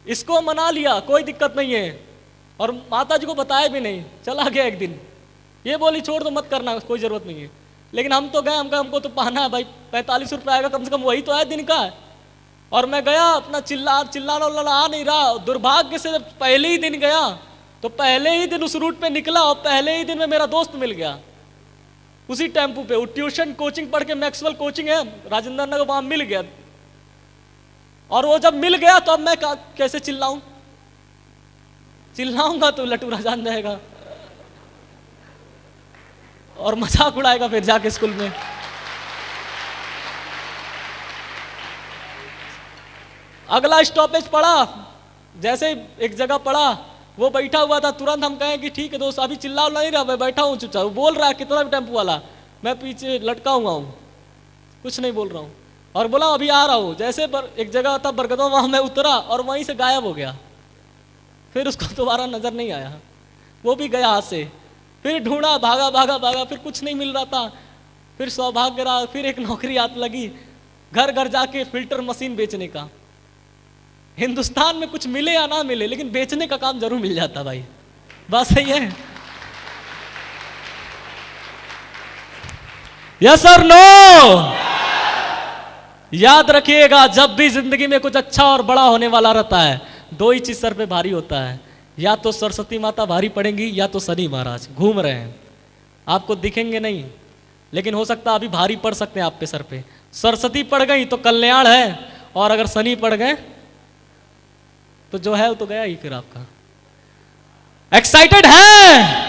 इसको मना लिया, कोई दिक्कत नहीं है, और माता जी को बताया भी नहीं, चला गया। एक दिन ये बोली छोड़ दो, मत करना, कोई जरूरत नहीं है। लेकिन हम तो गए, हमको तो पाना है भाई, 45 रुपया आएगा कम से कम, वही तो है दिन का। और मैं गया, अपना चिल्लाना आ नहीं रहा। दुर्भाग्य से जब पहले ही दिन गया, तो पहले ही दिन उस रूट पे निकला, और पहले ही दिन में मेरा दोस्त मिल गया उसी टेम्पू पे। वो ट्यूशन कोचिंग पढ़ के, मैक्सवेल कोचिंग है राजेंद्र नगर, वहां मिल गया। और वो जब मिल गया तो अब मैं कैसे चिल्लाऊं? चिल्लाऊंगा तो लटूरा जान जाएगा और मजाक उड़ाएगा फिर जाके स्कूल में। अगला स्टॉपेज पड़ा, जैसे एक जगह पड़ा, वो बैठा हुआ था, तुरंत हम कहें कि ठीक है दोस्त अभी चिल्ला नहीं रहा, मैं बैठा हूँ चुपचाप। वो बोल रहा है कितना भी टेम्पो वाला, मैं पीछे लटका हुआ हूँ, कुछ नहीं बोल रहा हूँ। और बोला अभी आ रहा हूँ। जैसे एक जगह था बरगदवा, वहाँ मैं उतरा और वहीं से गायब हो गया। फिर उसको दोबारा नजर नहीं आया, वो भी गया हाथ से। फिर ढूंढा, भागा भागा भागा, फिर कुछ नहीं मिल रहा था। फिर सौभाग्य रहा, फिर एक नौकरी हाथ लगी, घर घर जाके फिल्टर मशीन बेचने का। हिंदुस्तान में कुछ मिले या ना मिले, लेकिन बेचने का काम जरूर मिल जाता भाई, बात सही है। यस और नो? याद रखिएगा, जब भी जिंदगी में कुछ अच्छा और बड़ा होने वाला रहता है, दो ही चीज सर पे भारी होता है, या तो सरस्वती माता भारी पड़ेंगी या तो शनि महाराज घूम रहे हैं, आपको दिखेंगे नहीं, लेकिन हो सकता है अभी भारी पड़ सकते हैं आप पे सर पे। सरस्वती पड़ गई तो कल्याण है, और अगर शनि पड़ गए तो जो है वो तो गया ही फिर आपका। एक्साइटेड है?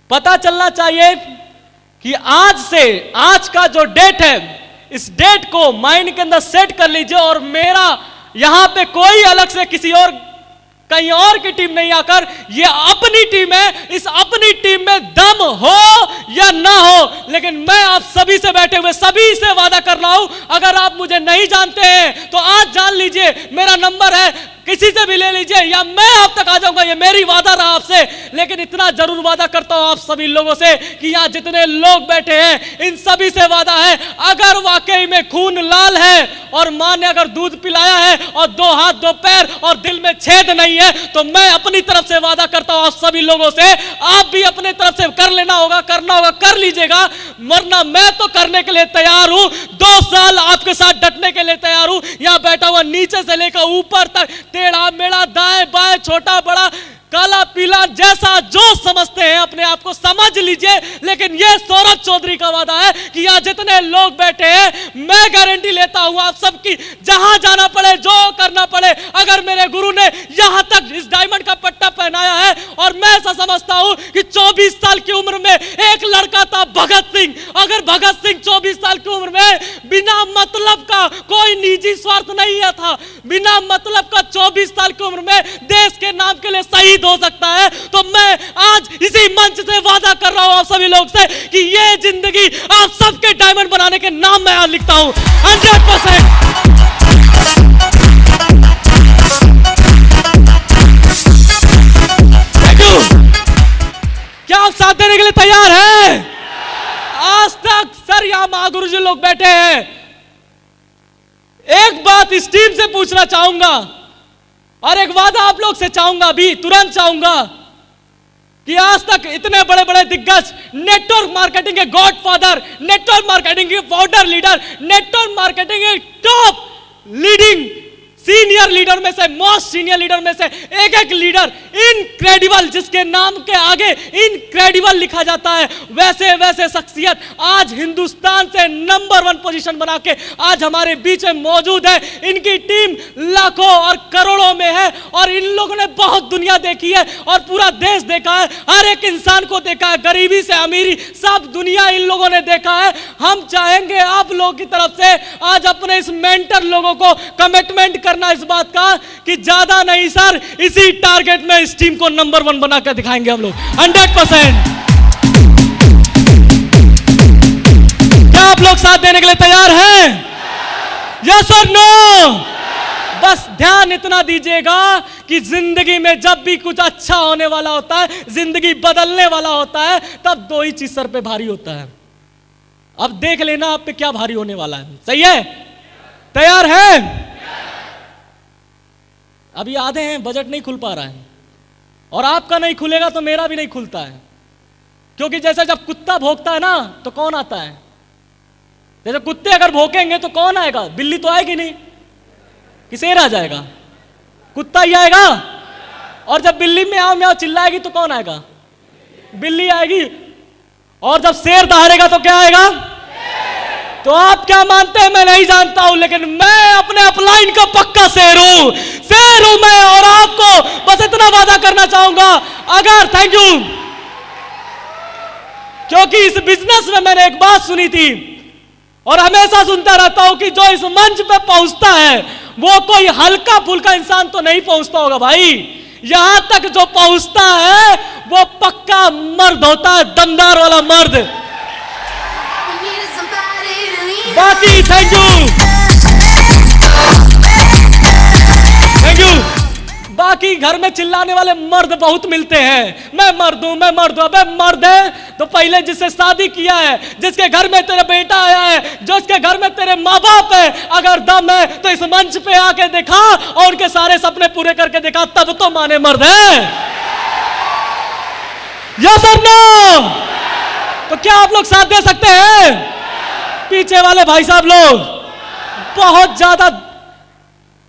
पता चलना चाहिए कि आज से, आज का जो डेट है, इस डेट को माइंड के अंदर सेट कर लीजिए, और मेरा यहां पे कोई अलग से किसी और कहीं और की टीम नहीं आकर, ये अपनी टीम है, इस अपनी टीम में दम हो या ना हो, लेकिन मैं आप सभी से बैठे हुए सभी से वादा कर रहा हूं, अगर आप मुझे नहीं जानते हैं तो आज जान लीजिए, मेरा नंबर है, किसी से भी ले लीजिए, या मैं आप तक आ जाऊंगा, ये मेरी वादा रहा आपसे। लेकिन इतना जरूर वादा करता हूं आप सभी लोगों से कि यहां जितने लोग बैठे हैं इन सभी से वादा है, अगर वाकई में खून लाल है और मां ने अगर दूध पिलाया है और 2 हाथ 2 पैर और दिल में छेद नहीं है, तो मैं अपनी तरफ से वादा करता हूं आप सभी लोगों से, आप भी अपने तरफ से कर लेना होगा, करना होगा, कर लीजिएगा, वरना मैं तो करने के लिए तैयार हूं, 2 साल आपके साथ डटने के लिए तैयार हूं। यहां बैठा हुआ नीचे से लेकर ऊपर तक, टेढ़ा मेढ़ा, दाएं बाएं, छोटा बड़ा, काला पीला, जैसा जो समझते हैं अपने आप को समझ लीजिए, लेकिन यह सौरभ चौधरी का वादा है कि यहां जितने लोग बैठे हैं, मैं गारंटी लेता हूं आप सबकी, जहां जाना पड़े, जो करना पड़े, अगर मेरे गुरु ने यहां तक इस डायमंड का पट्टा पहनाया है, और मैं ऐसा समझता हूं कि 24 साल की उम्र में एक लड़का था भगत सिंह, अगर भगत सिंह 24 साल की उम्र में बिना मतलब का, कोई निजी स्वार्थ नहीं था, बिना मतलब का 24 साल की उम्र में देश के नाम के लिए शहीद हो सकता है, तो मैं आज इसी मंच से वादा कर रहा हूं आप सभी लोग से कि ये जिंदगी आप सबके डायमंड बनाने के नाम में आज लिखता हूं 100%। Thank you. क्या आप साथ देने के लिए तैयार हैं? आज तक सर यहां महागुरु जी लोग बैठे हैं, एक बात इस टीम से पूछना चाहूंगा और एक वादा आप लोग से चाहूंगा, अभी तुरंत चाहूंगा कि आज तक इतने बड़े बड़े दिग्गज, नेटवर्क मार्केटिंग के गॉडफादर, नेटवर्क मार्केटिंग के फाउंडर लीडर, नेटवर्क मार्केटिंग के टॉप लीडिंग सीनियर लीडर में से, मोस्ट सीनियर लीडर में से एक लीडर, इनक्रेडिबल, जिसके नाम के आगे इनक्रेडिबल लिखा जाता है, वैसे वैसे शख्सियत आज हिंदुस्तान से नंबर 1 पोजीशन बना के आज हमारे बीच में मौजूद है। इनकी टीम लाखों और करोड़ों में है, और इन लोगों ने बहुत दुनिया देखी है और पूरा देश देखा है, हर एक इंसान को देखा है, गरीबी से अमीरी सब दुनिया इन लोगों ने देखा है। हम चाहेंगे आप लोगों की तरफ से आज अपने इस मेंटर लोगों को कमिटमेंट करना इस बात का कि ज्यादा नहीं सर, इसी टारगेट में इस टीम को नंबर 1 बनाकर दिखाएंगे हम लोग 100%। क्या आप लोग साथ देने के लिए तैयार हैं? यस और नो? बस ध्यान इतना दीजिएगा कि जिंदगी में जब भी कुछ अच्छा होने वाला होता है, जिंदगी बदलने वाला होता है, तब 2 ही चीज सर पे भारी होता है। अब देख लेना आप पे क्या भारी होने वाला है। सही है? तैयार है? अभी आधे हैं, बजट नहीं खुल पा रहा है, और आपका नहीं खुलेगा तो मेरा भी नहीं खुलता है, क्योंकि जैसे जब कुत्ता भौंकता है ना तो कौन आता है? जैसे कुत्ते अगर भौंकेंगे तो कौन आएगा? बिल्ली तो आएगी नहीं, कि शेर आ जाएगा? कुत्ता ही आएगा। और जब बिल्ली म्याऊं म्याऊं चिल्लाएगी तो कौन आएगा? बिल्ली आएगी। और जब शेर दहाड़ेगा तो क्या आएगा? तो आप क्या मानते हैं मैं नहीं जानता हूं, लेकिन मैं अपने अपलाइन का पक्का शेर हूं मैं, और आपको बस इतना वादा करना चाहूंगा, अगर थैंक यू, क्योंकि इस बिजनेस में मैंने एक बात सुनी थी और हमेशा सुनता रहता हूं कि जो इस मंच पे पहुंचता है वो कोई हल्का फुल्का इंसान तो नहीं पहुंचता होगा भाई, यहां तक जो पहुंचता है वो पक्का मर्द होता है, दमदार वाला मर्द। बाकी थैंक यू। बाकी घर में चिल्लाने वाले मर्द बहुत मिलते हैं, मैं मर्द हूं, मैं मर्द हूं। अबे मर्द है तो पहले जिससे शादी किया है, जिसके घर में तेरा बेटा आया है, जिसके घर में तेरे माँ बाप है, अगर दम है तो इस मंच पे आके देखा और उनके सारे सपने पूरे करके देखा, तब तो माने मर्द है। यस और नो? तो क्या आप लोग साथ दे सकते हैं? पीछे वाले भाई साहब लोग बहुत ज्यादा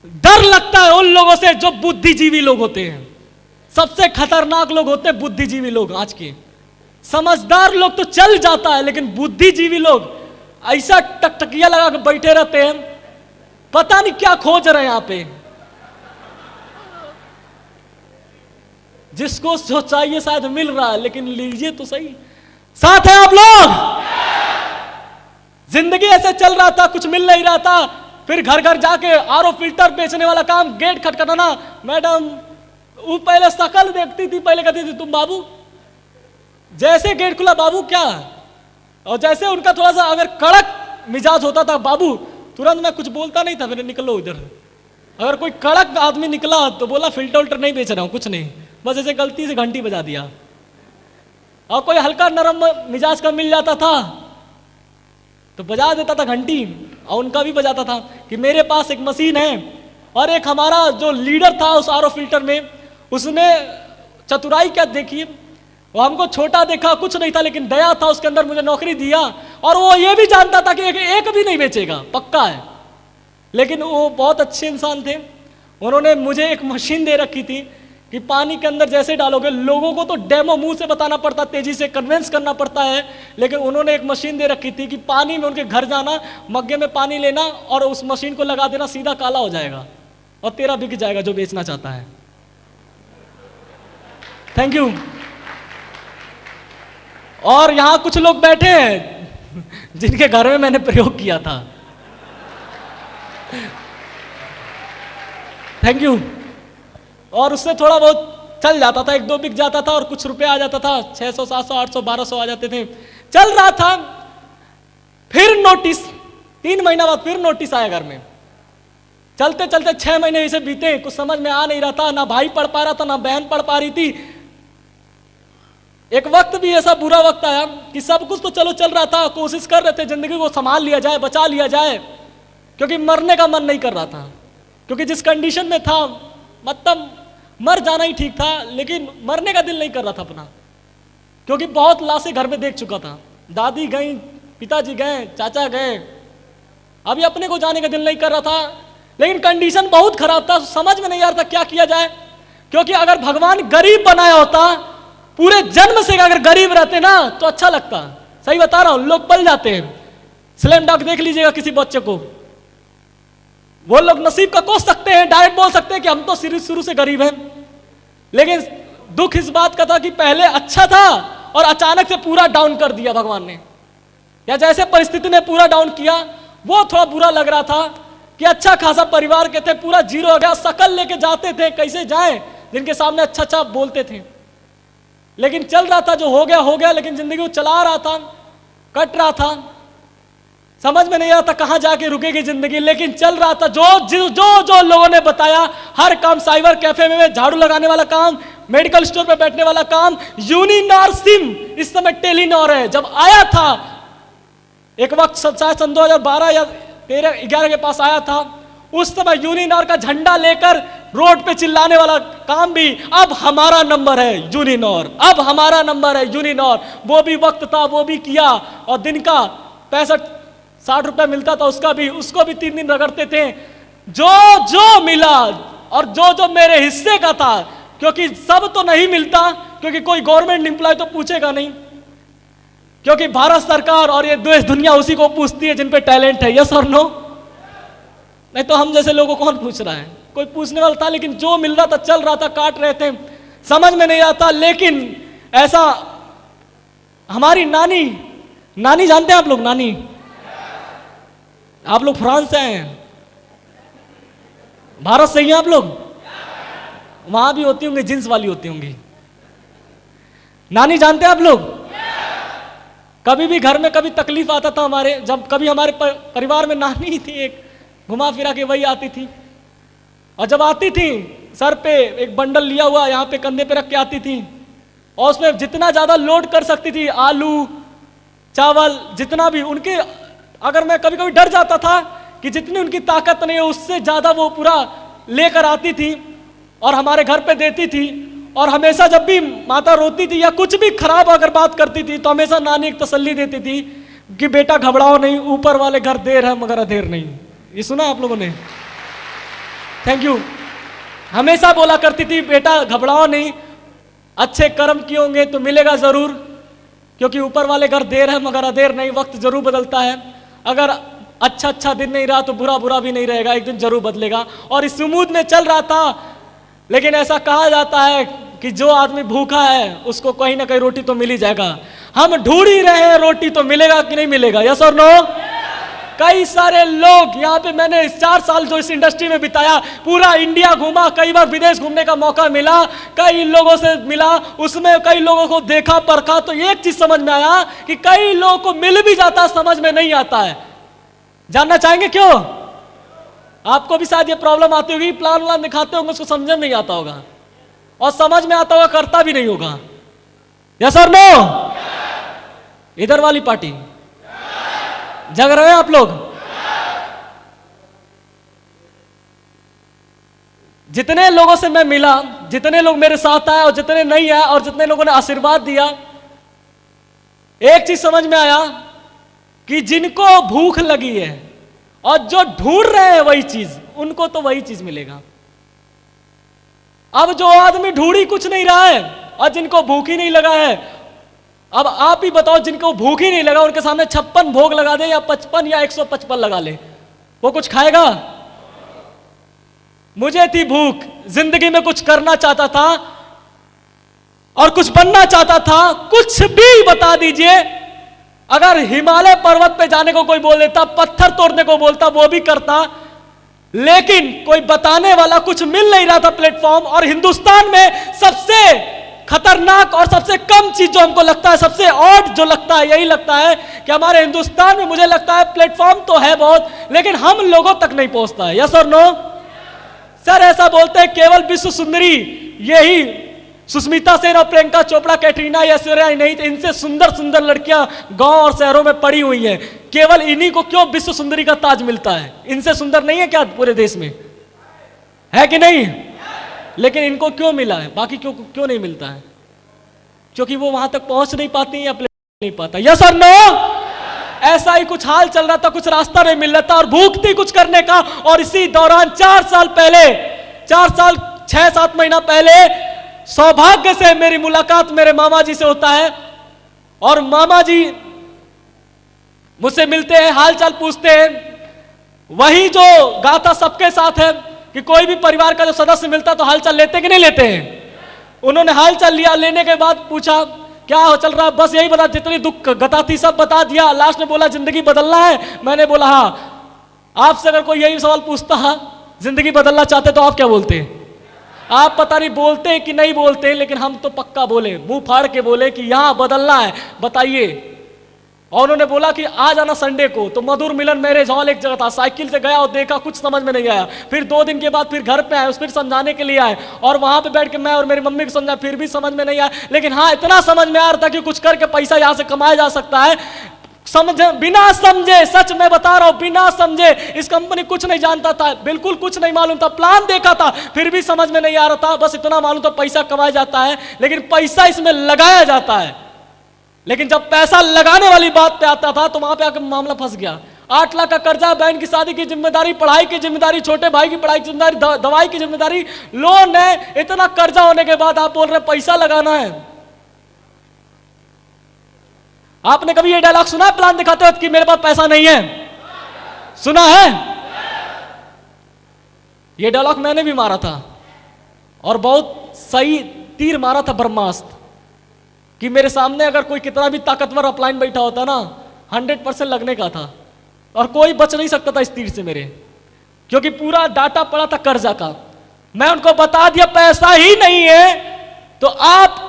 डर लगता है उन लोगों से जो बुद्धिजीवी लोग होते हैं। सबसे खतरनाक लोग होते हैं बुद्धिजीवी लोग। आज के समझदार लोग तो चल जाता है, लेकिन बुद्धिजीवी लोग ऐसा टकटकिया लगा के बैठे रहते हैं, पता नहीं क्या खोज रहे हैं यहां पे। जिसको जो चाहिए शायद मिल रहा है, लेकिन लीजिए तो सही। साथ है आप लोग? जिंदगी ऐसे चल रहा था, कुछ मिल नहीं रहा था, फिर घर घर जाके आरओ फिल्टर बेचने वाला काम, गेट खटखटाना। मैडम वो पहले शकल देखती थी, पहले कहती थी तुम बाबू, जैसे गेट खुला बाबू क्या, और जैसे उनका थोड़ा सा अगर कड़क मिजाज होता था बाबू, तुरंत मैं कुछ बोलता नहीं था, मेरे निकलो इधर। अगर कोई कड़क आदमी निकला तो बोला फिल्टर उल्टर नहीं बेच रहा हूं, कुछ नहीं, बस ऐसे गलती से घंटी बजा दिया। और कोई हल्का नरम मिजाज का मिल जाता था तो बजा देता था घंटी, और उनका भी बजाता था कि मेरे पास एक मशीन है। और एक हमारा जो लीडर था उस आरओ फिल्टर में, उसने चतुराई क्या देखी, वो हमको छोटा देखा, कुछ नहीं था, लेकिन दया था उसके अंदर, मुझे नौकरी दिया। और वो ये भी जानता था कि एक भी नहीं बेचेगा, पक्का है। लेकिन वो बहुत अच्छे इंसान थे। उन्होंने मुझे एक मशीन दे रखी थी कि पानी के अंदर जैसे डालोगे, लोगों को तो डेमो मुंह से बताना पड़ता, तेजी से कन्विंस करना पड़ता है, लेकिन उन्होंने एक मशीन दे रखी थी कि पानी में उनके घर जाना, मग्गे में पानी लेना और उस मशीन को लगा देना, सीधा काला हो जाएगा और तेरा बिक जाएगा जो बेचना चाहता है। Thank you. और यहां कुछ लोग बैठे हैं जिनके घर में मैंने प्रयोग किया था। Thank you. और उससे थोड़ा बहुत चल जाता था, एक दो बिक जाता था और कुछ रुपए आ जाता था, 600 700 800 1200 आ जाते थे, चल रहा था। फिर नोटिस, 3 महीना बाद फिर नोटिस आया घर में। चलते चलते 6 महीने इसे बीते, कुछ समझ में आ नहीं रहा था, ना भाई पढ़ पा रहा था, ना बहन पढ़ पा रही थी। एक वक्त भी ऐसा बुरा वक्त आया कि सब कुछ तो चलो चल रहा था, कोशिश कर रहे थे जिंदगी को संभाल लिया जाए, बचा लिया जाए, क्योंकि मरने का मन नहीं कर रहा था। क्योंकि जिस कंडीशन में था, मतलब मर जाना ही ठीक था, लेकिन मरने का दिल नहीं कर रहा था अपना, क्योंकि बहुत लाशें घर में देख चुका था। दादी गई, पिताजी गए, चाचा गए, अभी अपने को जाने का दिल नहीं कर रहा था। लेकिन कंडीशन बहुत खराब था, समझ में नहीं आ रहा था क्या किया जाए। क्योंकि अगर भगवान गरीब बनाया होता, पूरे जन्म से अगर गरीब रहते ना तो अच्छा लगता। सही बता रहा हूं, लोग पल जाते हैं। स्लैम डंक देख लीजिएगा किसी बच्चे को, वो लोग नसीब का कोस सकते हैं, डायरेक्ट बोल सकते हैं कि हम तो शुरू से गरीब हैं। लेकिन दुख इस बात का था कि पहले अच्छा था और अचानक से पूरा डाउन कर दिया भगवान ने, या जैसे परिस्थिति ने पूरा डाउन किया, वो थोड़ा बुरा लग रहा था कि अच्छा खासा परिवार के थे, पूरा जीरो हो गया। शकल लेके जाते थे, कैसे जाएं, जिनके सामने अच्छा अच्छा बोलते थे। लेकिन चल रहा था, जो हो गया, लेकिन जिंदगी को चला रहा था, कट रहा था, समझ में नहीं आता कहां जाके रुकेगी जिंदगी, लेकिन चल रहा था। जो लोगों ने बताया, हर काम, साइबर कैफे में झाड़ू लगाने वाला काम, मेडिकल स्टोर पे बैठने वाला काम, यूनिनॉर सिम, इस समय टेलीनॉर है, जब आया था एक वक्त शायद सन 2012 या 13-11 के पास आया था, उस समय यूनिनॉर का झंडा लेकर रोड पे चिल्लाने वाला काम भी अब हमारा नंबर है यूनिनॉर, अब हमारा नंबर है यूनिनॉर। वो भी वक्त था, वो भी किया। और दिन का 65-60 रुपया मिलता था, उसको भी 3 दिन रगड़ते थे। जो मिला और जो मेरे हिस्से का था, क्योंकि सब तो नहीं मिलता, क्योंकि कोई गवर्नमेंट एम्प्लॉय तो पूछेगा नहीं, क्योंकि भारत सरकार और ये देश दुनिया उसी को पूछती है जिन पे टैलेंट है। यस और नो? नहीं तो हम जैसे लोगों को कौन पूछ रहा है, कोई पूछने वाला था। लेकिन जो मिल रहा था, चल रहा था, काट रहे थे, समझ में नहीं आता। लेकिन ऐसा हमारी नानी जानते हैं आप लोग? नानी, आप लोग फ्रांस से आए हैं, भारत से ही हैं आप लोग? वहां भी होती होंगी, जींस वाली होती होंगी। नानी जानते हैं आप लोग? कभी भी घर में कभी तकलीफ आता था हमारे, जब कभी हमारे परिवार में नानी थी, एक घुमा फिरा के वही आती थी। और जब आती थी, सर पे एक बंडल लिया हुआ यहाँ पे कंधे पे रख के आती थी, और उसमें जितना ज्यादा लोड कर सकती थी, आलू चावल जितना भी उनके, अगर मैं कभी कभी डर जाता था कि जितनी उनकी ताकत नहीं है उससे ज्यादा वो पूरा लेकर आती थी और हमारे घर पे देती थी। और हमेशा जब भी माता रोती थी या कुछ भी खराब अगर बात करती थी, तो हमेशा नानी एक तसल्ली देती थी कि बेटा घबराओ नहीं, ऊपर वाले घर देर है मगर अधेर नहीं। ये सुना आप लोगों ने? Thank you. हमेशा बोला करती थी बेटा घबराओ नहीं, अच्छे कर्म किए होंगे तो मिलेगा जरूर, क्योंकि ऊपर वाले घर देर है मगर अदेर नहीं, वक्त जरूर बदलता है। अगर अच्छा दिन नहीं रहा तो बुरा भी नहीं रहेगा, एक दिन जरूर बदलेगा। और इस उम्मीद में चल रहा था, लेकिन ऐसा कहा जाता है कि जो आदमी भूखा है उसको कहीं ना कहीं रोटी तो मिल ही जाएगा। हम ढूंढ ही रहे हैं रोटी, तो मिलेगा कि नहीं मिलेगा? यस और नो? कई सारे लोग यहाँ पे, मैंने 4 साल जो इस इंडस्ट्री में बिताया, पूरा इंडिया घूमा, कई बार विदेश घूमने का मौका मिला, कई लोगों से मिला, उसमें कई लोगों को देखा परखा, तो एक चीज समझ में आया कि कई लोगों को मिल भी जाता समझ में नहीं आता है। जानना चाहेंगे क्यों? आपको भी शायद ये प्रॉब्लम आती होगी, प्लान दिखाते होंगे, उसको समझ में नहीं आता होगा, और समझ में आता होगा करता भी नहीं होगा। यस और नो? इधर वाली पार्टी जग रहे हैं आप लोग? जितने लोगों से मैं मिला, जितने लोग मेरे साथ आए और जितने नहीं आए, और जितने लोगों ने आशीर्वाद दिया, एक चीज समझ में आया कि जिनको भूख लगी है और जो ढूंढ रहे हैं वही चीज, उनको तो वही चीज मिलेगा। अब जो आदमी ढूंढ ही कुछ नहीं रहा है और जिनको भूख ही नहीं लगा है, अब आप ही बताओ, जिनको भूख ही नहीं लगा उनके सामने 56 भोग लगा दे या 55 या 155 लगा ले, वो कुछ खाएगा? मुझे थी भूख, जिंदगी में कुछ करना चाहता था और कुछ बनना चाहता था, कुछ भी बता दीजिए। अगर हिमालय पर्वत पे जाने को कोई बोल देता, पत्थर तोड़ने को बोलता, वो भी करता, लेकिन कोई बताने वाला कुछ मिल नहीं रहा था प्लेटफॉर्म। और हिंदुस्तान में सबसे खतरनाक और सबसे कम चीज जो हमको लगता है, सबसे ऑड जो लगता है, यही लगता है कि हमारे हिंदुस्तान में, मुझे लगता है प्लेटफॉर्म तो है बहुत, लेकिन हम लोगों तक नहीं पहुंचता है। यस और नो? सर ऐसा बोलते हैं केवल विश्व सुंदरी यही सुष्मिता सेन और प्रियंका चोपड़ा, कैटरीना, ऐश्वर्या नहीं, इनसे सुंदर लड़कियां गांव और शहरों में पड़ी हुई हैं। केवल इन्हीं को क्यों विश्व सुंदरी का ताज मिलता है? इनसे सुंदर नहीं है क्या पूरे देश में? है कि नहीं? लेकिन इनको क्यों मिला है, बाकी क्यों नहीं मिलता है? क्योंकि वो वहां तक पहुंच नहीं पाती या नहीं पाता। यस और नो? ऐसा ही कुछ हाल चल रहा था, कुछ रास्ता नहीं मिल रहा था और भूख थी कुछ करने का। और इसी दौरान 4 साल पहले, 6-7 महीना पहले, सौभाग्य से मेरी मुलाकात मेरे मामा जी से होता है। और मामा जी मुझसे मिलते हैं, हाल चाल पूछते हैं। वही जो गाथा सबके साथ है कि कोई भी परिवार का जो सदस्य मिलता तो हालचाल लेते कि नहीं लेते हैं? उन्होंने हालचाल लिया, लेने के बाद पूछा क्या चल रहा है, बस यही बता, जितनी दुख गता थी सब बता दिया। लास्ट में बोला जिंदगी बदलना है। मैंने बोला हाँ। आपसे अगर कोई यही सवाल पूछता है जिंदगी बदलना चाहते तो आप क्या बोलते? आप पता नहीं बोलते हैं कि नहीं बोलते, लेकिन हम तो पक्का बोले, मुंह फाड़ के बोले कि यहां बदलना है, बताइए। और उन्होंने बोला कि आ जाना संडे को। तो मधुर मिलन मैरिज हॉल एक जगह था, साइकिल से गया और देखा, कुछ समझ में नहीं आया। फिर 2 दिन के बाद फिर घर पे आए, फिर समझाने के लिए आए, और वहां पे बैठ के मैं और मेरी मम्मी को समझा, फिर भी समझ में नहीं आया। लेकिन हाँ इतना समझ में आ रहा था कि कुछ करके पैसा यहां से कमाया जा सकता है। समझे, बिना समझे, सच में बता रहा हूं, बिना समझे, इस कंपनी कुछ नहीं जानता था, बिल्कुल कुछ नहीं मालूम था, प्लान देखा था, फिर भी समझ में नहीं आ रहा था। बस इतना मालूम था पैसा कमाया जाता है, लेकिन पैसा इसमें लगाया जाता है। लेकिन जब पैसा लगाने वाली बात पे आता था तो वहां पे आकर मामला फंस गया। 8 लाख का कर्जा, बहन की शादी की जिम्मेदारी, पढ़ाई की जिम्मेदारी, छोटे भाई की पढ़ाई की जिम्मेदारी, दवाई की जिम्मेदारी, लोन है, इतना कर्जा होने के बाद आप बोल रहे पैसा लगाना है। आपने कभी ये डायलॉग सुना है प्लान दिखाते वक्त कि मेरे पास पैसा नहीं है? सुना है? ये डायलॉग मैंने भी मारा था और बहुत सही तीर मारा था, ब्रह्मास्त्र, कि मेरे सामने अगर कोई कितना भी ताकतवर अपलाइन बैठा होता ना, 100% लगने का था और कोई बच नहीं सकता था इस तीर से मेरे, क्योंकि पूरा डाटा पड़ा था कर्जा का। मैं उनको बता दिया पैसा ही नहीं है तो आप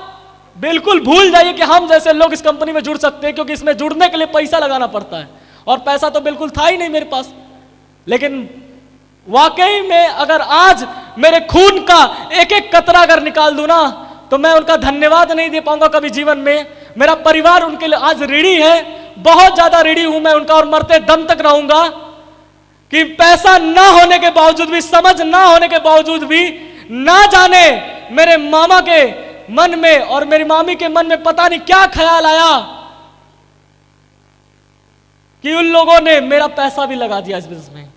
बिल्कुल भूल जाइए कि हम जैसे लोग इस कंपनी में जुड़ सकते हैं, क्योंकि इसमें जुड़ने के लिए पैसा लगाना पड़ता है और पैसा तो बिल्कुल था ही नहीं मेरे पास। लेकिन वाकई में अगर आज मेरे खून का एक एक कतरा अगर निकाल दूं ना तो मैं उनका धन्यवाद नहीं दे पाऊंगा कभी जीवन में। मेरा परिवार उनके लिए आज ऋणी है, बहुत ज्यादा ऋणी हूं मैं उनका, और मरते दम तक रहूंगा कि पैसा ना होने के बावजूद भी, समझ ना होने के बावजूद भी, ना जाने मेरे मामा के मन में और मेरी मामी के मन में पता नहीं क्या ख्याल आया कि उन लोगों ने मेरा पैसा भी लगा दिया इस बिजनेस में।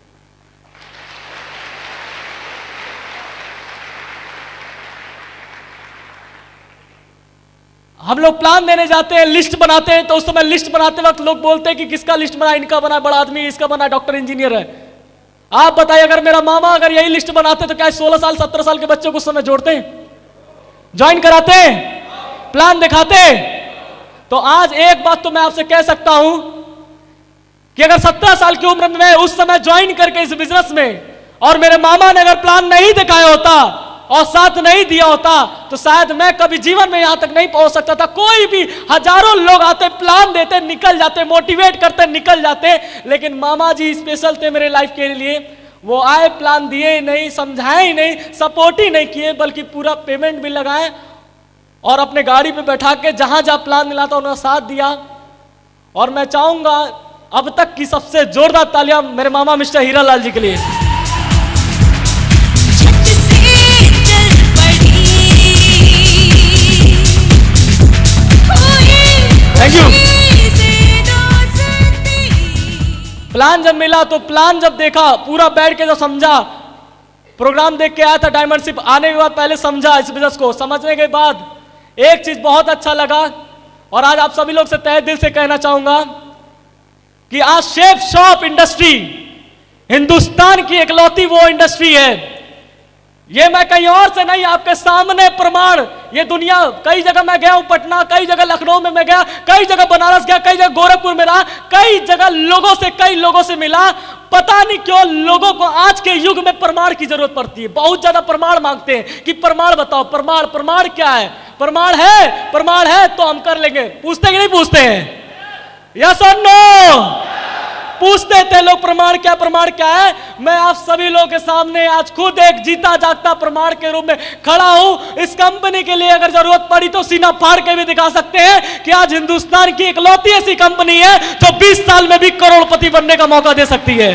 हम लोग प्लान देने जाते हैं, लिस्ट बनाते हैं, तो उस समय लिस्ट बनाते वक्त लोग बोलते हैं कि किसका लिस्ट बना, इनका बना, बड़ा आदमी, इसका बना, डॉक्टर इंजीनियर है। आप बताइए, अगर मेरा मामा अगर यही लिस्ट बनाते तो क्या 16 साल 17 साल के बच्चों को उस समय जोड़ते हैं, ज्वाइन कराते हैं, प्लान दिखाते? तो आज एक बात तो मैं आपसे कह सकता हूं कि अगर 17 साल की उम्र में मैं उस समय ज्वाइन करके इस बिजनेस में, और मेरे मामा ने अगर प्लान नहीं दिखाया होता और साथ नहीं दिया होता, तो शायद मैं कभी जीवन में यहां तक नहीं पहुंच सकता था। कोई भी, हजारों लोग आते, प्लान देते, निकल जाते, मोटिवेट करते, निकल जाते, लेकिन मामा जी स्पेशल थे मेरे लाइफ के लिए। वो आए, प्लान दिए ही नहीं, समझाए ही नहीं, सपोर्ट ही नहीं किए, बल्कि पूरा पेमेंट भी लगाए और अपने गाड़ी पे बैठा के जहां जहां प्लान मिला था उन्होंने साथ दिया। और मैं चाहूंगा अब तक की सबसे जोरदार तालियां मेरे मामा मिस्टर हीरालाल जी के लिए। Thank you. प्लान जब मिला, तो प्लान जब देखा, पूरा बैठ के जो समझा, प्रोग्राम देख के आया था डायमंडशिप, आने के बाद पहले समझा इस बिजनेस को, समझने के बाद एक चीज बहुत अच्छा लगा, और आज आप सभी लोग से तहे दिल से कहना चाहूंगा कि आज शेफ शॉप इंडस्ट्री हिंदुस्तान की इकलौती वो इंडस्ट्री है। ये मैं कहीं और से नहीं, आपके सामने प्रमाण, ये दुनिया, कई जगह मैं गया हूं, पटना, कई जगह लखनऊ में मैं गया, कई जगह बनारस गया, कई जगह गोरखपुर में रहा, कई जगह कई लोगों से मिला। पता नहीं क्यों लोगों को आज के युग में प्रमाण की जरूरत पड़ती है, बहुत ज्यादा प्रमाण मांगते हैं कि प्रमाण बताओ, प्रमाण, प्रमाण क्या है, प्रमाण है तो हम कर लेंगे। पूछते कि नहीं पूछते हैं? यस और नो? पूछते थे लोग प्रमाण क्या है। मैं आप सभी लोगों के सामने आज खुद एक जीता जागता प्रमाण के रूप में खड़ा हूं। इस कंपनी के लिए अगर जरूरत पड़ी तो सीना फाड़ के भी दिखा सकते हैं कि आज हिंदुस्तान की इकलौती ऐसी कंपनी है जो 20 साल में भी करोड़पति बनने का मौका दे सकती है।